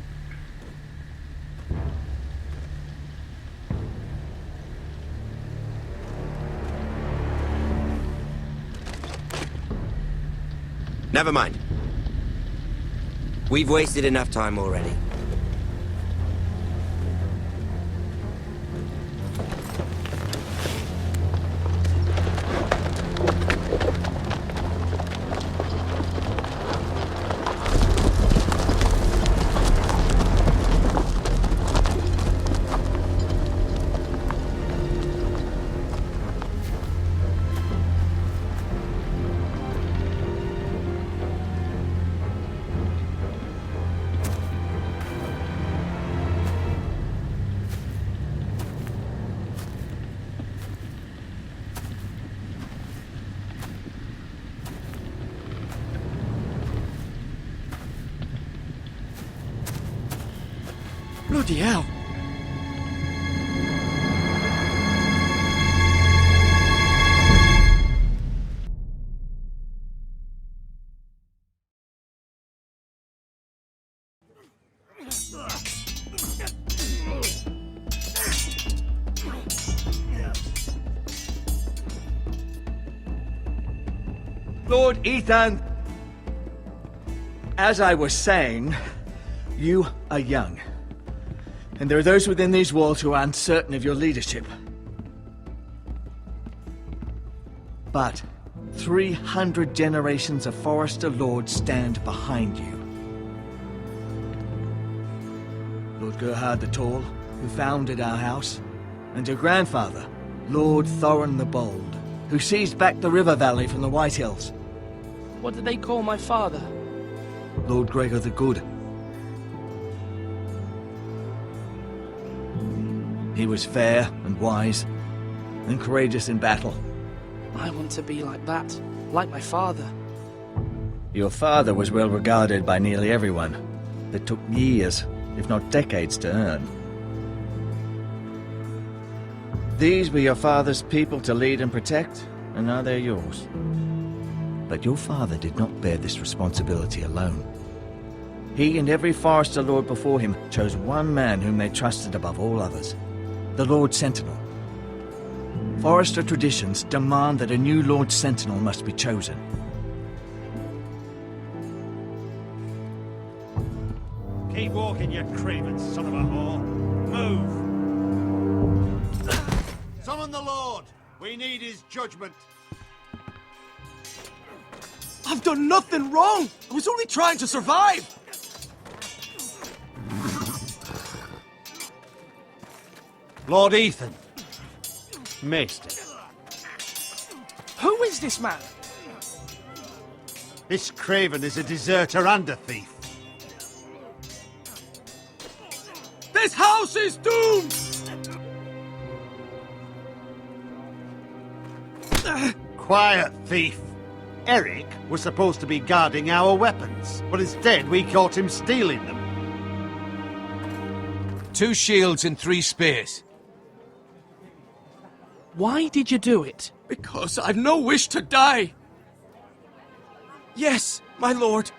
Never mind. We've wasted enough time already. Bloody hell. Lord Ethan, as I was saying, you are young. And there are those within these walls who are uncertain of your leadership. But 300 generations of Forrester lords stand behind you. Lord Gerhard the Tall, who founded our house, and your grandfather, Lord Thorin the Bold, who seized back the river valley from the White Hills. What did they call my father? Lord Gregor the Good. He was fair and wise, and courageous in battle. I want to be like that, like my father. Your father was well regarded by nearly everyone. It took years, if not decades, to earn. These were your father's people to lead and protect, and now they're yours. But your father did not bear this responsibility alone. He and every Forrester Lord before him chose one man whom they trusted above all others, the Lord Sentinel. Forrester traditions demand that a new Lord Sentinel must be chosen. Keep walking, you craven son of a whore. Move! Summon the Lord! We need his judgment. I've done nothing wrong! I was only trying to survive! Lord Ethan. Maester. Who is this man? This craven is a deserter and a thief. This house is doomed! Quiet, thief. Eric was supposed to be guarding our weapons, but instead we caught him stealing them. 2 shields and 3 spears. Why did you do it? Because I've no wish to die. Yes, my lord.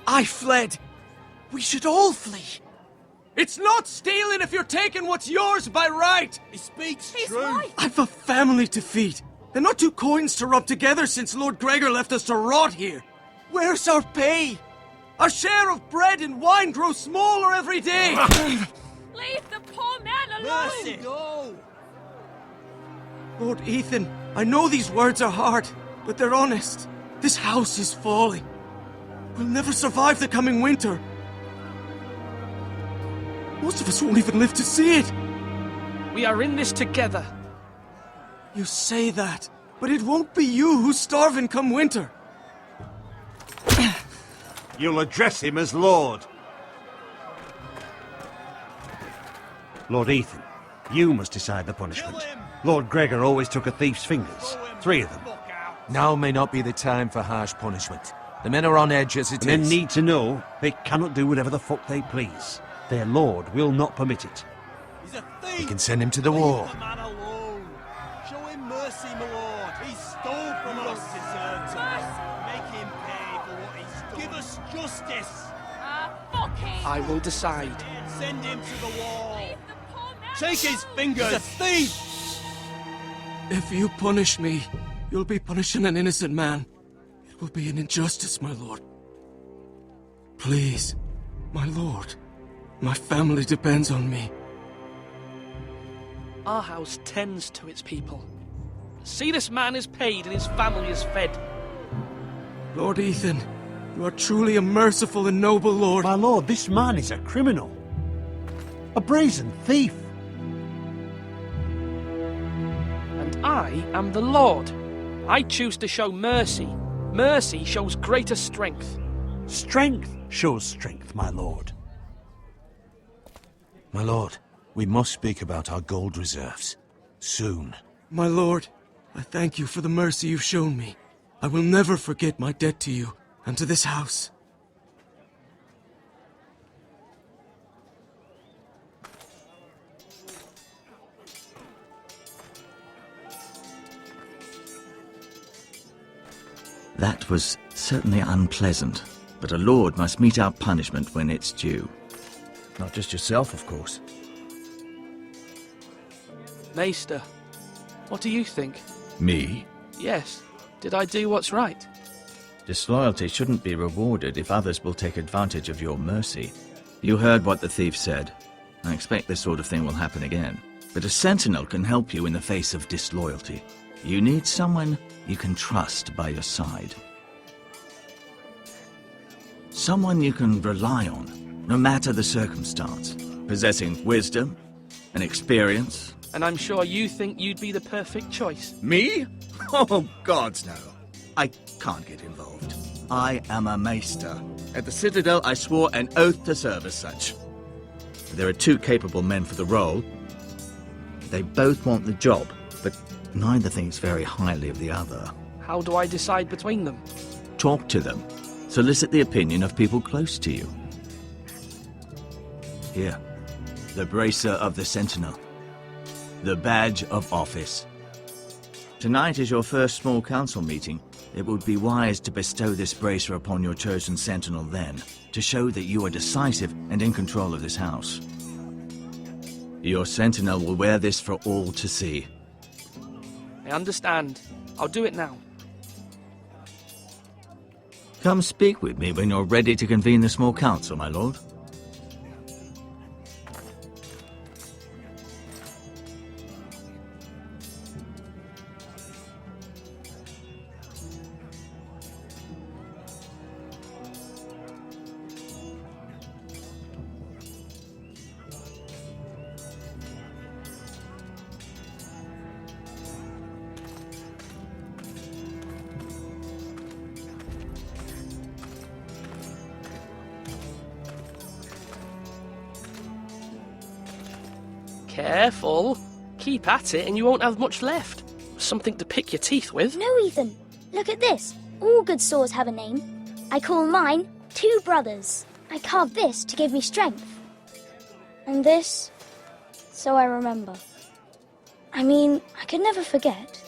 I fled. We should all flee. It's not stealing if you're taking what's yours by right. He speaks He's true. right. I've a family to feed. And not 2 coins to rub together since Lord Gregor left us to rot here. Where's our pay? Our share of bread and wine grows smaller every day. Leave the poor man alone! Mercy, no! Lord Ethan, I know these words are hard, but they're honest. This house is falling. We'll never survive the coming winter. Most of us won't even live to see it. We are in this together. You say that, but it won't be you who's starving come winter. You'll address him as Lord. Lord Ethan, you must decide the punishment. Lord Gregor always took a thief's fingers. 3 of them. Now may not be the time for harsh punishment. The men are on edge as it is. Men need to know they cannot do whatever the fuck they please. Their lord will not permit it. He's a thief! We can send him to the war. Leave the man alone. Show him mercy, my lord. He stole from us. Make him pay for what he's done. Give us justice. Fuck him! I will decide. Send him to the wall. Leave the poor man Take his fingers. He's a thief. If you punish me, you'll be punishing an innocent man. It will be an injustice, my lord. Please, my lord. My family depends on me. Our house tends to its people. See, this man is paid and his family is fed. Lord Ethan, you are truly a merciful and noble lord. My lord, this man is a criminal. A brazen thief. And I am the Lord. I choose to show mercy. Mercy shows greater strength. Strength shows strength, my lord. My lord, we must speak about our gold reserves. Soon. My lord, I thank you for the mercy you've shown me. I will never forget my debt to you and to this house. That was certainly unpleasant, but a lord must mete out punishment when it's due. Not just yourself, of course. Maester, what do you think? Me? Yes. Did I do what's right? Disloyalty shouldn't be rewarded if others will take advantage of your mercy. You heard what the thief said. I expect this sort of thing will happen again. But a sentinel can help you in the face of disloyalty. You need someone you can trust by your side. Someone you can rely on, no matter the circumstance. Possessing wisdom and experience and I'm sure you think you'd be the perfect choice. Me? Oh, gods no. I can't get involved. I am a maester. At the Citadel, I swore an oath to serve as such. There are two capable men for the role. They both want the job, but neither thinks very highly of the other. How do I decide between them? Talk to them. Solicit the opinion of people close to you. Here, the bracer of the Sentinel. The badge of office. Tonight is your first small council meeting. It would be wise to bestow this bracer upon your chosen Sentinel then, to show that you are decisive and in control of this house. Your Sentinel will wear this for all to see. I understand. I'll do it now. Come speak with me when you're ready to convene the small council, my lord. Careful. Keep at it and you won't have much left. Something to pick your teeth with. No, Ethan. Look at this. All good swords have a name. I call mine Two Brothers. I carved this to give me strength. And this, so I remember. I mean, I could never forget.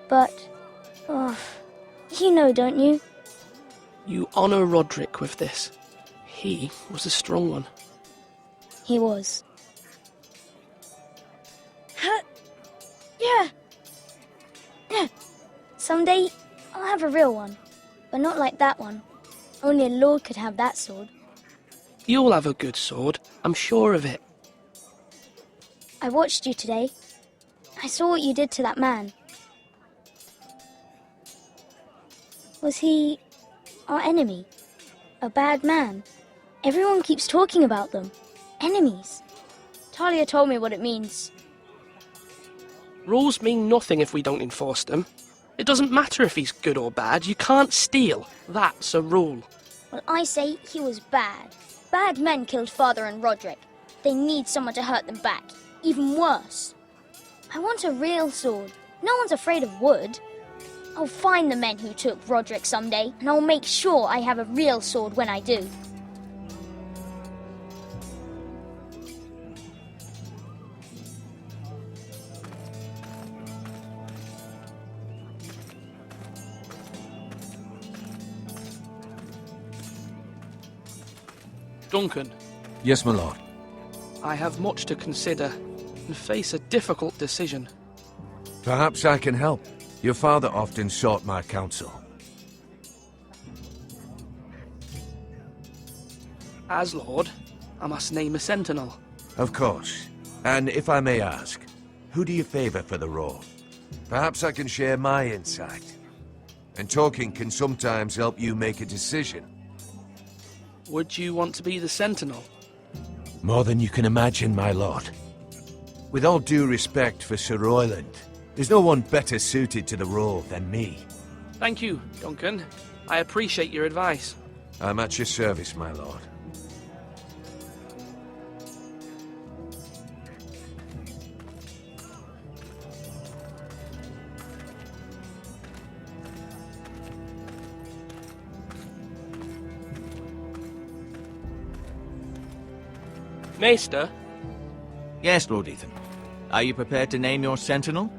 But, you know, don't you? You honour Roderick with this. He was a strong one. He was. Yeah. Someday, I'll have a real one. But not like that one. Only a lord could have that sword. You'll have a good sword. I'm sure of it. I watched you today. I saw what you did to that man. Was he our enemy? A bad man? Everyone keeps talking about them. Enemies. Talia told me what it means. Rules mean nothing if we don't enforce them. It doesn't matter if he's good or bad. You can't steal. That's a rule. Well, I say he was bad. Bad men killed Father and Roderick. They need someone to hurt them back. Even worse. I want a real sword. No one's afraid of wood. I'll find the men who took Roderick someday, and I'll make sure I have a real sword when I do. Duncan. Yes, my lord. I have much to consider and face a difficult decision. Perhaps I can help. Your father often sought my counsel. As Lord, I must name a sentinel. Of course. And if I may ask, who do you favor for the role? Perhaps I can share my insight. And talking can sometimes help you make a decision. Would you want to be the sentinel? More than you can imagine, my lord. With all due respect for Sir Royland, there's no one better suited to the role than me. Thank you, Duncan. I appreciate your advice. I'm at your service, my lord. Maester? Yes, Lord Ethan. Are you prepared to name your sentinel?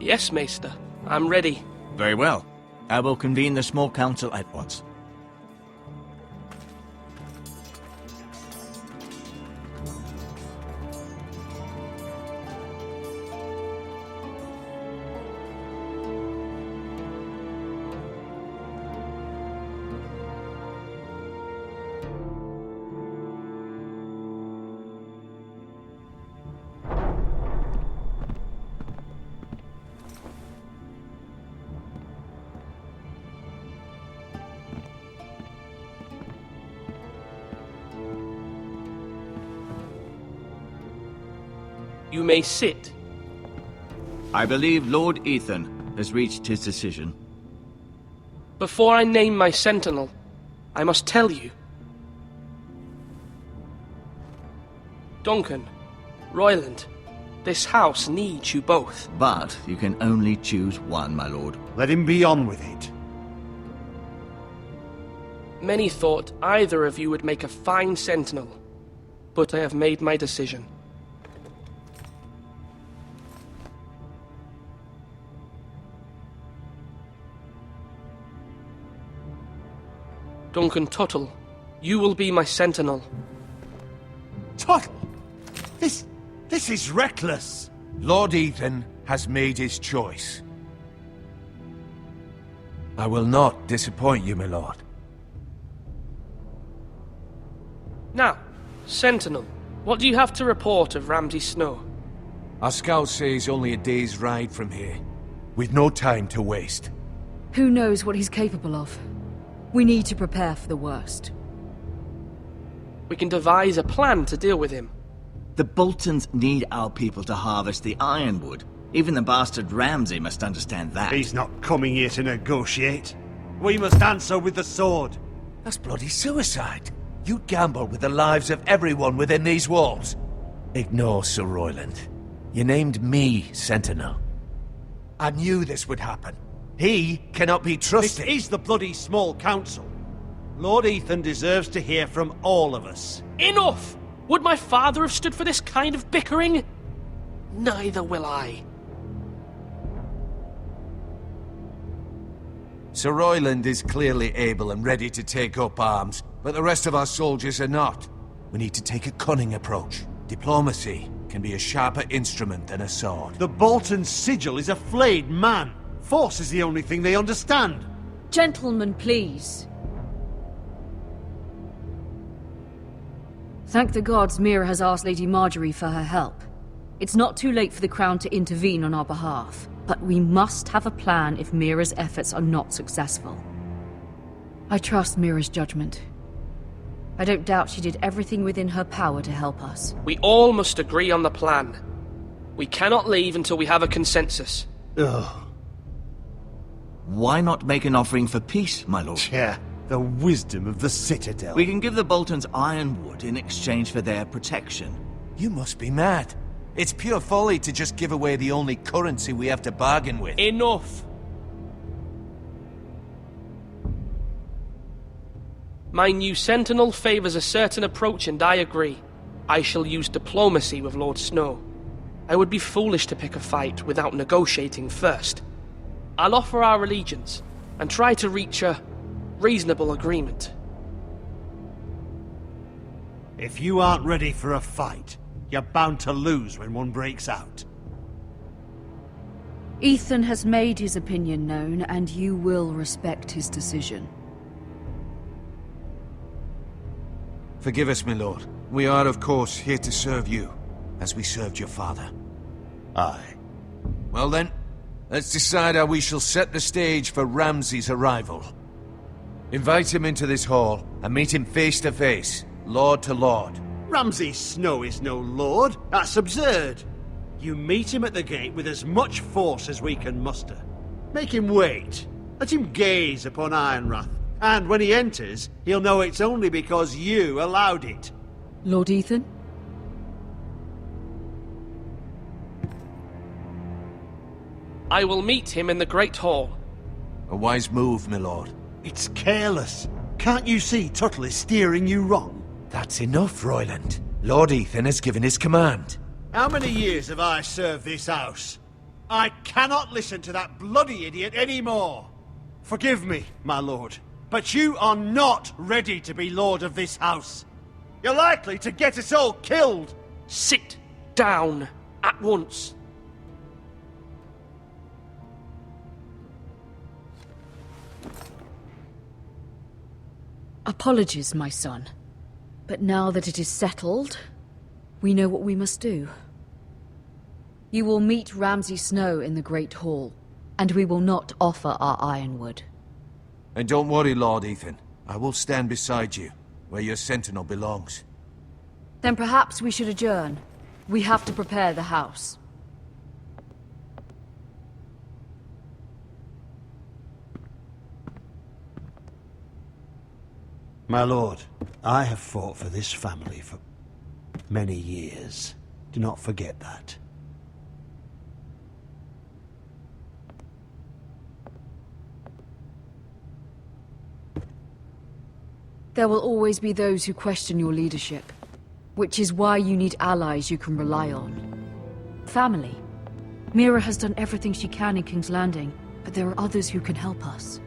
Yes, Maester. I'm ready. Very well. I will convene the small council at once. You may sit. I believe Lord Ethan has reached his decision. Before I name my sentinel, I must tell you. Duncan, Royland, this house needs you both. But you can only choose one, my lord. Let him be on with it. Many thought either of you would make a fine sentinel, but I have made my decision. Duncan Tuttle, you will be my sentinel. Tuttle? This is reckless. Lord Ethan has made his choice. I will not disappoint you, my lord. Now, sentinel, what do you have to report of Ramsay Snow? Our scouts say he's only a day's ride from here, with no time to waste. Who knows what he's capable of? We need to prepare for the worst. We can devise a plan to deal with him. The Boltons need our people to harvest the ironwood. Even the bastard Ramsay must understand that. He's not coming here to negotiate. We must answer with the sword. That's bloody suicide. You gamble with the lives of everyone within these walls. Ignore Sir Royland. You named me Sentinel. I knew this would happen. He cannot be trusted. This is the bloody small council. Lord Ethan deserves to hear from all of us. Enough! Would my father have stood for this kind of bickering? Neither will I. Sir Royland is clearly able and ready to take up arms, but the rest of our soldiers are not. We need to take a cunning approach. Diplomacy can be a sharper instrument than a sword. The Bolton sigil is a flayed man. Force is the only thing they understand. Gentlemen, please. Thank the gods Mira has asked Lady Marjorie for her help. It's not too late for the Crown to intervene on our behalf, but we must have a plan if Mira's efforts are not successful. I trust Mira's judgment. I don't doubt she did everything within her power to help us. We all must agree on the plan. We cannot leave until we have a consensus. Ugh. Why not make an offering for peace, my lord? Yeah, the wisdom of the Citadel. We can give the Boltons ironwood in exchange for their protection. You must be mad. It's pure folly to just give away the only currency we have to bargain with. Enough! My new sentinel favors a certain approach, and I agree. I shall use diplomacy with Lord Snow. I would be foolish to pick a fight without negotiating first. I'll offer our allegiance, and try to reach a reasonable agreement. If you aren't ready for a fight, you're bound to lose when one breaks out. Ethan has made his opinion known, and you will respect his decision. Forgive us, my lord. We are, of course, here to serve you, as we served your father. Aye. Well then, let's decide how we shall set the stage for Ramsay's arrival. Invite him into this hall, and meet him face to face, lord to lord. Ramsay Snow is no lord. That's absurd. You meet him at the gate with as much force as we can muster. Make him wait. Let him gaze upon Ironwrath. And when he enters, he'll know it's only because you allowed it. Lord Ethan? I will meet him in the Great Hall. A wise move, my lord. It's careless. Can't you see Tuttle is steering you wrong? That's enough, Royland. Lord Ethan has given his command. How many years have I served this house? I cannot listen to that bloody idiot anymore. Forgive me, my lord, but you are not ready to be lord of this house. You're likely to get us all killed. Sit down at once. Apologies, my son. But now that it is settled, we know what we must do. You will meet Ramsay Snow in the Great Hall, and we will not offer our ironwood. And don't worry, Lord Ethan. I will stand beside you, where your sentinel belongs. Then perhaps we should adjourn. We have to prepare the house. My lord, I have fought for this family for many years. Do not forget that. There will always be those who question your leadership, which is why you need allies you can rely on. Family. MIRA has done everything she can in King's Landing, but there are others who can help us.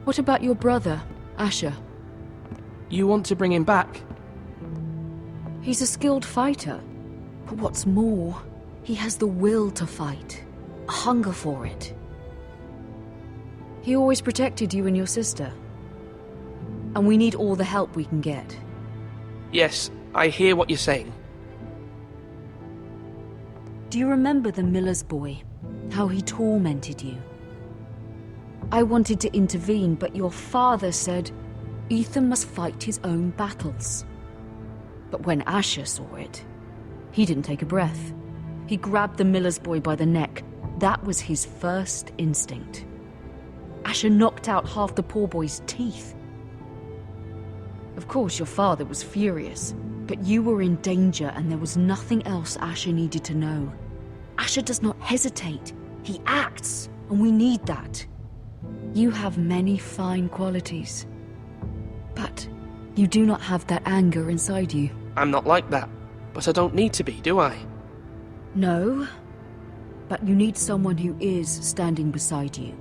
What about your brother, Asher? You want to bring him back? He's a skilled fighter, but what's more, he has the will to fight, a hunger for it. He always protected you and your sister. And we need all the help we can get. Yes, I hear what you're saying. Do you remember the miller's boy? How he tormented you? I wanted to intervene, but your father said Ethan must fight his own battles. But when Asher saw it, he didn't take a breath. He grabbed the miller's boy by the neck. That was his first instinct. Asher knocked out half the poor boy's teeth. Of course, your father was furious, but you were in danger and there was nothing else Asher needed to know. Asher does not hesitate. He acts, and we need that. You have many fine qualities, but you do not have that anger inside you. I'm not like that, but I don't need to be, do I? No, but you need someone who is standing beside you.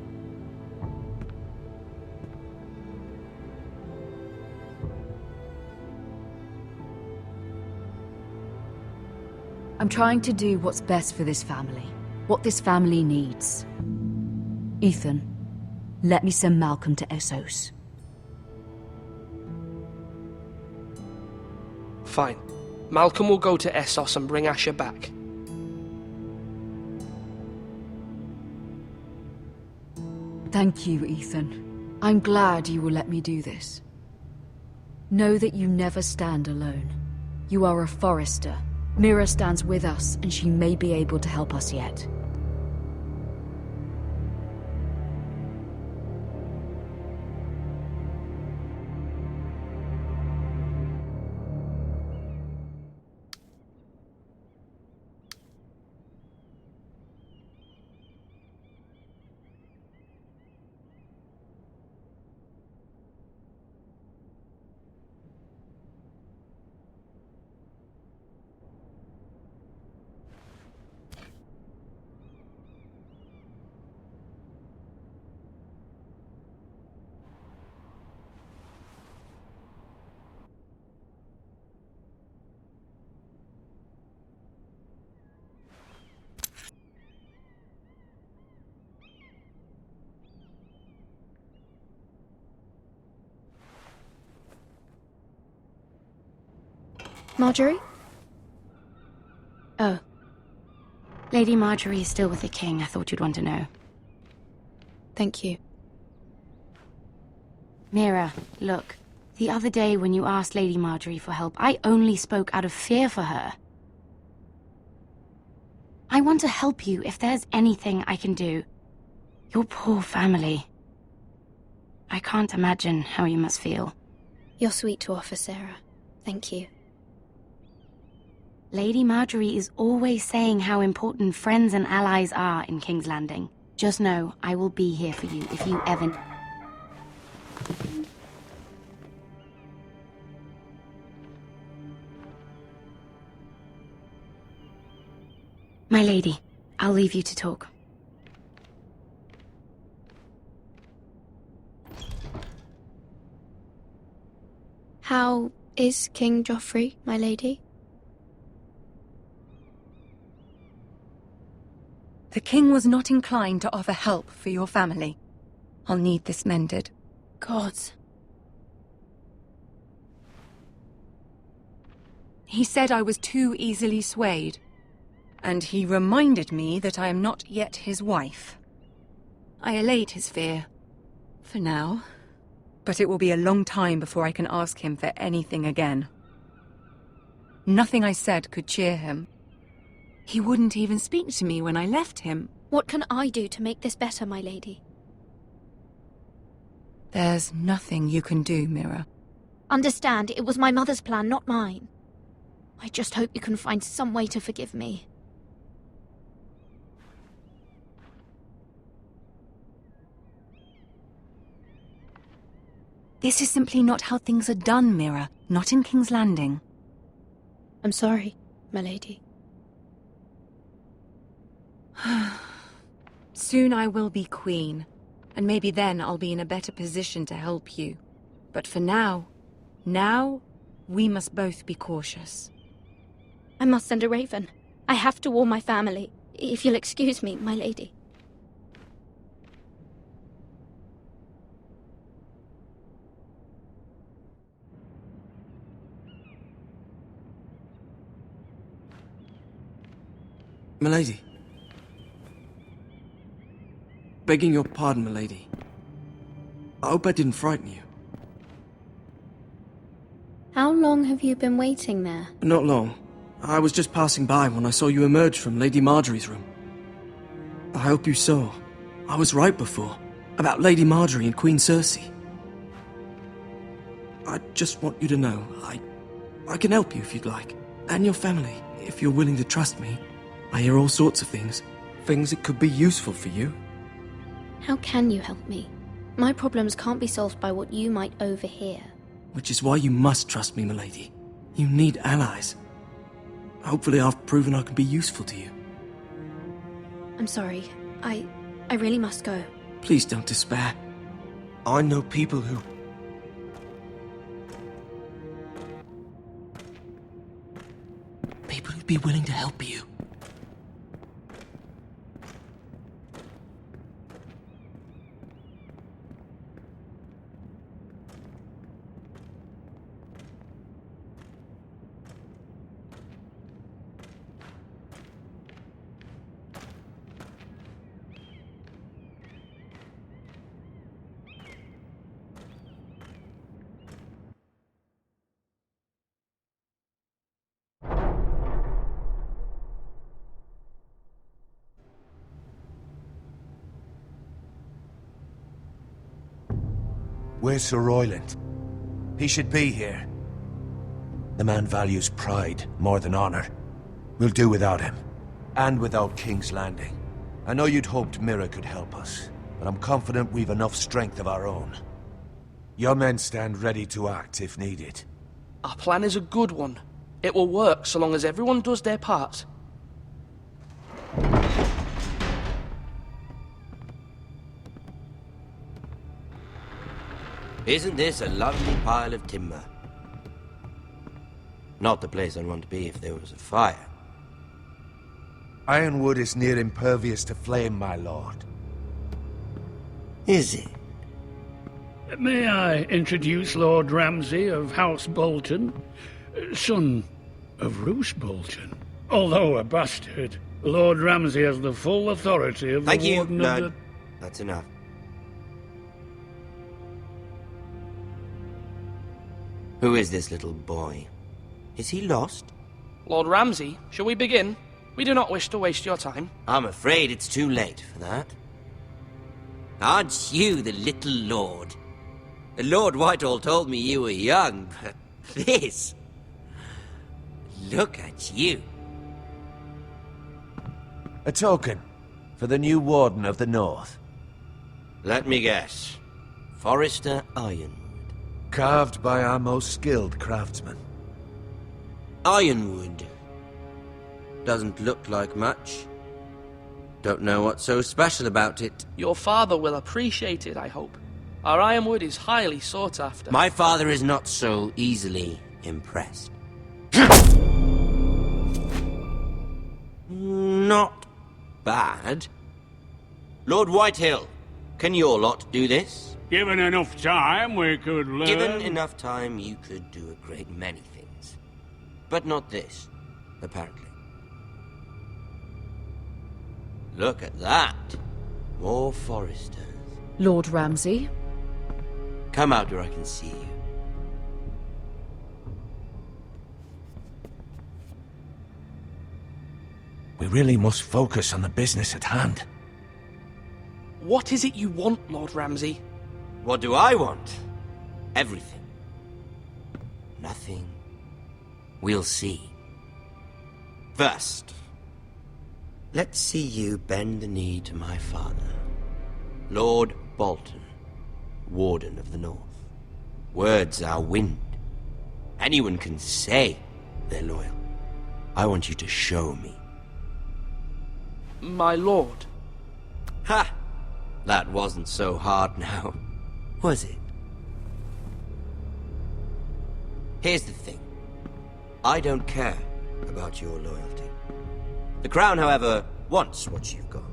I'm trying to do what's best for this family, what this family needs. Ethan, let me send Malcolm to Essos. Fine. Malcolm will go to Essos and bring Asher back. Thank you, Ethan. I'm glad you will let me do this. Know that you never stand alone. You are a Forrester. MIRA stands with us, and she may be able to help us yet. Marjorie? Oh. Lady Marjorie is still with the king. I thought you'd want to know. Thank you. Mira, look. The other day when you asked Lady Marjorie for help, I only spoke out of fear for her. I want to help you if there's anything I can do. Your poor family. I can't imagine how you must feel. You're sweet to offer, Sarah. Thank you. Lady Marjorie is always saying how important friends and allies are in King's Landing. Just know, I will be here for you if you ever... My lady, I'll leave you to talk. How is King Joffrey, my lady? The king was not inclined to offer help for your family. I'll need this mended. Gods. He said I was too easily swayed. And he reminded me that I am not yet his wife. I allayed his fear. For now. But it will be a long time before I can ask him for anything again. Nothing I said could cheer him. He wouldn't even speak to me when I left him. What can I do to make this better, my lady? There's nothing you can do, MIRA. Understand, it was my mother's plan, not mine. I just hope you can find some way to forgive me. This is simply not how things are done, MIRA. Not in King's Landing. I'm sorry, my lady. Soon I will be queen, and maybe then I'll be in a better position to help you. But for now, we must both be cautious. I must send a raven. I have to warn my family. If you'll excuse me, my lady. Milady. Begging your pardon, milady. I hope I didn't frighten you. How long have you been waiting there? Not long. I was just passing by when I saw you emerge from Lady Marjorie's room. I hope you saw. I was right before. About Lady Marjorie and Queen Cersei. I just want you to know, I can help you if you'd like. And your family, if you're willing to trust me. I hear all sorts of things. Things that could be useful for you. How can you help me? My problems can't be solved by what you might overhear. Which is why you must trust me, milady. You need allies. Hopefully I've proven I can be useful to you. I'm sorry. I really must go. Please don't despair. I know people who... People who'd be willing to help you. Where's Sir Royland? He should be here. The man values pride more than honor. We'll do without him. And without King's Landing. I know you'd hoped MIRA could help us, but I'm confident we've enough strength of our own. Your men stand ready to act if needed. Our plan is a good one. It will work so long as everyone does their part. Isn't this a lovely pile of timber? Not the place I'd want to be if there was a fire. Ironwood is near impervious to flame, my lord. Is it? May I introduce Lord Ramsay of House Bolton, son of Roose Bolton. Although a bastard, Lord Ramsay has the full authority of Thank the you, Warden Lord. of the... That's enough. Who is this little boy? Is he lost? Lord Ramsay, shall we begin? We do not wish to waste your time. I'm afraid it's too late for that. Aren't you the little lord? Lord Whitehall told me you were young, but this... Look at you. A token for the new Warden of the North. Let me guess. Forrester Ironwood. Carved by our most skilled craftsmen. Ironwood. Doesn't look like much. Don't know what's so special about it. Your father will appreciate it, I hope. Our ironwood is highly sought after. My father is not so easily impressed. Not bad. Lord Whitehill, can your lot do this? Given enough time, we could learn... Given enough time, you could do a great many things. But not this, apparently. Look at that. More Forresters. Lord Ramsay? Come out where I can see you. We really must focus on the business at hand. What is it you want, Lord Ramsay? What do I want? Everything. Nothing. We'll see. First, let's see you bend the knee to my father, Lord Bolton, Warden of the North. Words are wind. Anyone can say they're loyal. I want you to show me. My lord. Ha! That wasn't so hard now, was it? Here's the thing. I don't care about your loyalty. The Crown, however, wants what you've got.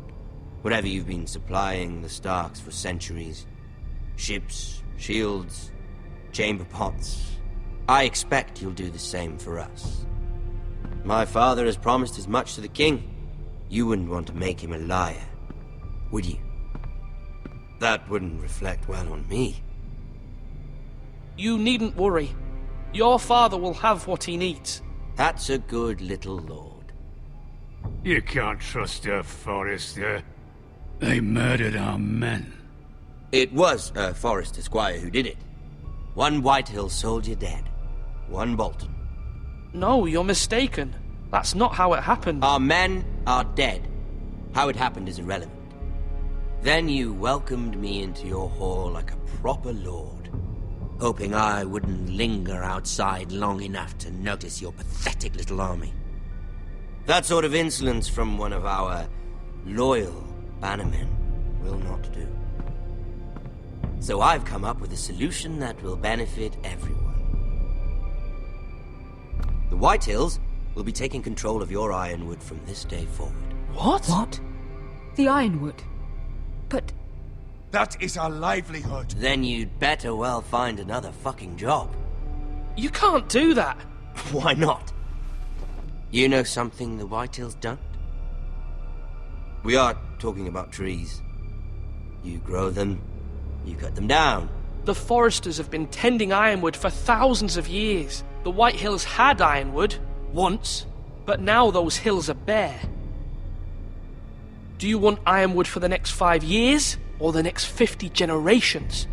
Whatever you've been supplying the Starks for centuries. Ships, shields, chamber pots. I expect you'll do the same for us. My father has promised as much to the king. You wouldn't want to make him a liar, would you? That wouldn't reflect well on me. You needn't worry. Your father will have what he needs. That's a good little lord. You can't trust her, Forrester. They murdered our men. It was a Forrester squire who did it. One Whitehill soldier dead. One Bolton. No, you're mistaken. That's not how it happened. Our men are dead. How it happened is irrelevant. Then you welcomed me into your hall like a proper lord, hoping I wouldn't linger outside long enough to notice your pathetic little army. That sort of insolence from one of our loyal bannermen will not do. So I've come up with a solution that will benefit everyone. The Whitehills will be taking control of your Ironwood from this day forward. What? What? The Ironwood? But... That is our livelihood. Then you'd better well find another fucking job. You can't do that. Why not? You know something the Whitehills don't? We are talking about trees. You grow them, you cut them down. The Forresters have been tending Ironwood for thousands of years. The Whitehills had Ironwood, once, but now those hills are bare. Do you want Ironwood for the next 5 years, or the next 50 generations?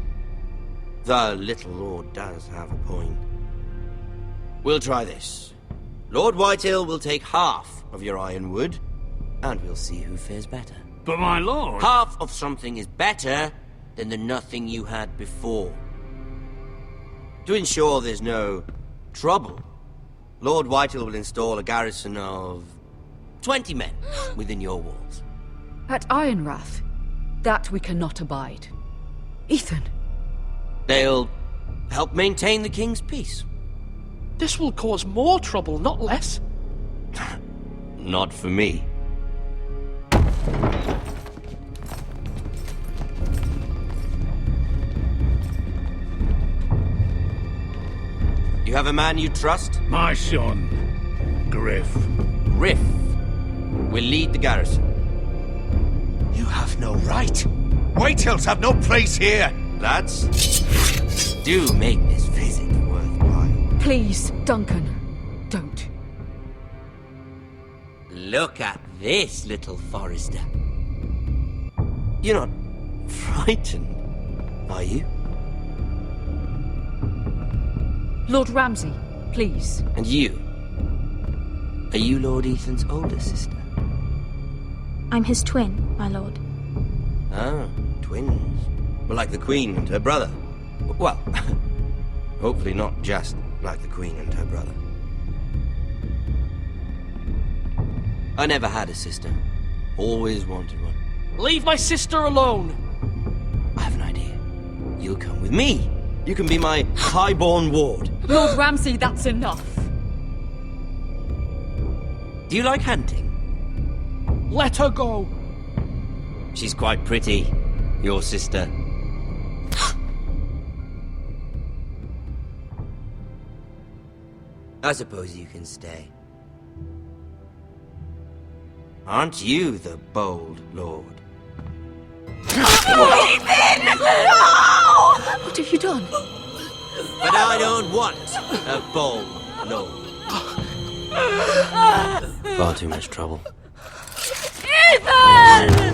The little lord does have a point. We'll try this. Lord Whitehill will take half of your Ironwood, and we'll see who fares better. But my lord... Half of something is better than the nothing you had before. To ensure there's no trouble, Lord Whitehill will install a garrison of 20 men within your walls. At Ironwrath? That we cannot abide. Ethan! They'll help maintain the king's peace. This will cause more trouble, not less. Not for me. You have a man you trust? My son, Griff. Griff will lead the garrison. You have no right. Whitehills have no place here. Lads, do make this visit worthwhile. Please, Duncan, don't. Look at this, little Forrester. You're not frightened, are you? Lord Ramsay, please. And you? Are you Lord Ethan's older sister? I'm his twin, my lord. Ah, twins. Well, like the Queen and her brother. Well, hopefully not just like the Queen and her brother. I never had a sister. Always wanted one. Leave my sister alone! I have an idea. You'll come with me. You can be my highborn ward. Lord Ramsay, that's enough. Do you like hunting? Let her go. She's quite pretty, your sister. I suppose you can stay. Aren't you the bold lord? Ethan! No! What have you done? But I don't want a bold lord. Far too much trouble.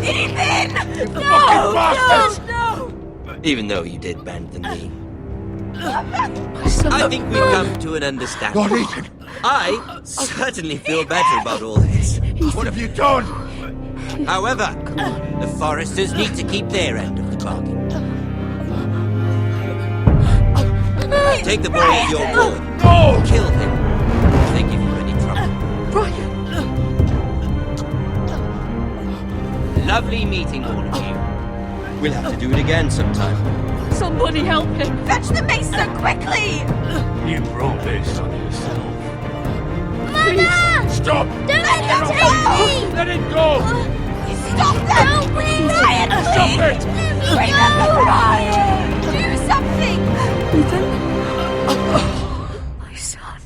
Ethan! No! Even though you did bend the knee. I think we've come to an understanding. Lord Ethan! I certainly feel better about all this. What have you done? However, the Forresters need to keep their end of the bargain. Take the boy at your word. No! Kill him. Thank you for any trouble. Brian! Lovely meeting all of you. We'll have to do it again sometime. Somebody help him! Fetch the mace quickly! You brought this on yourself. Mother! Stop! Don't let them take me! Let it go! Stop them! No, please! Brian, Stop please! it! Remember Brian! Do something! Ethan? My son.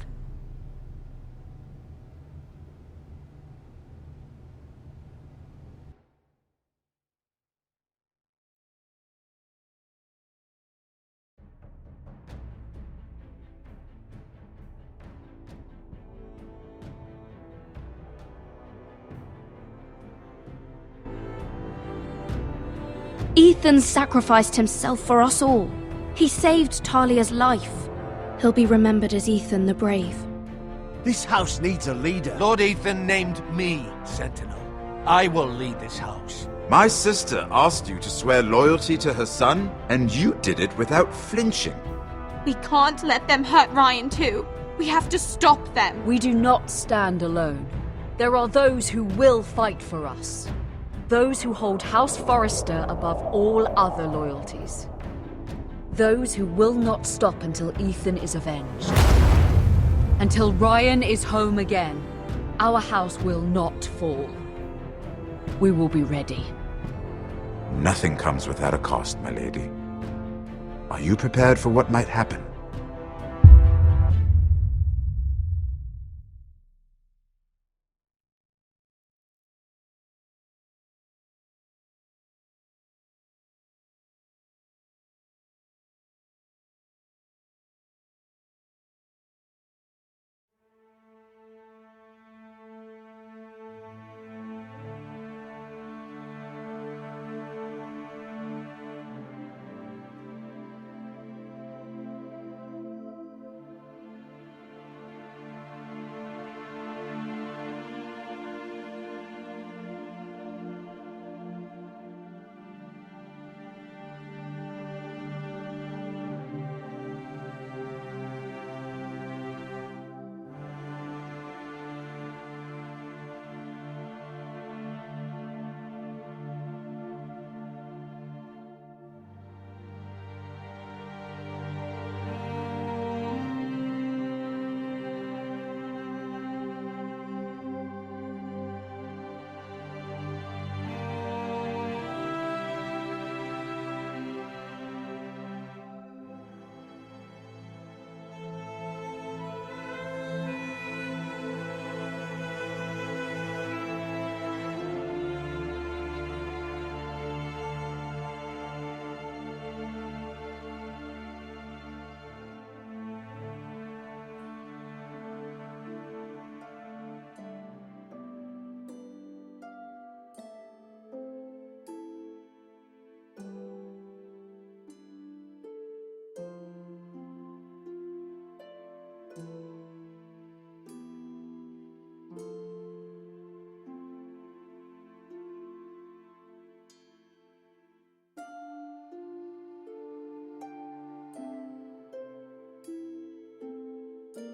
Ethan sacrificed himself for us all. He saved Talia's life. He'll be remembered as Ethan the Brave. This house needs a leader. Lord Ethan named me Sentinel. I will lead this house. My sister asked you to swear loyalty to her son, and you did it without flinching. We can't let them hurt Ryan too. We have to stop them. We do not stand alone. There are those who will fight for us. Those who hold House Forrester above all other loyalties. Those who will not stop until Ethan is avenged. Until Ryan is home again, our house will not fall. We will be ready. Nothing comes without a cost, my lady. Are you prepared for what might happen?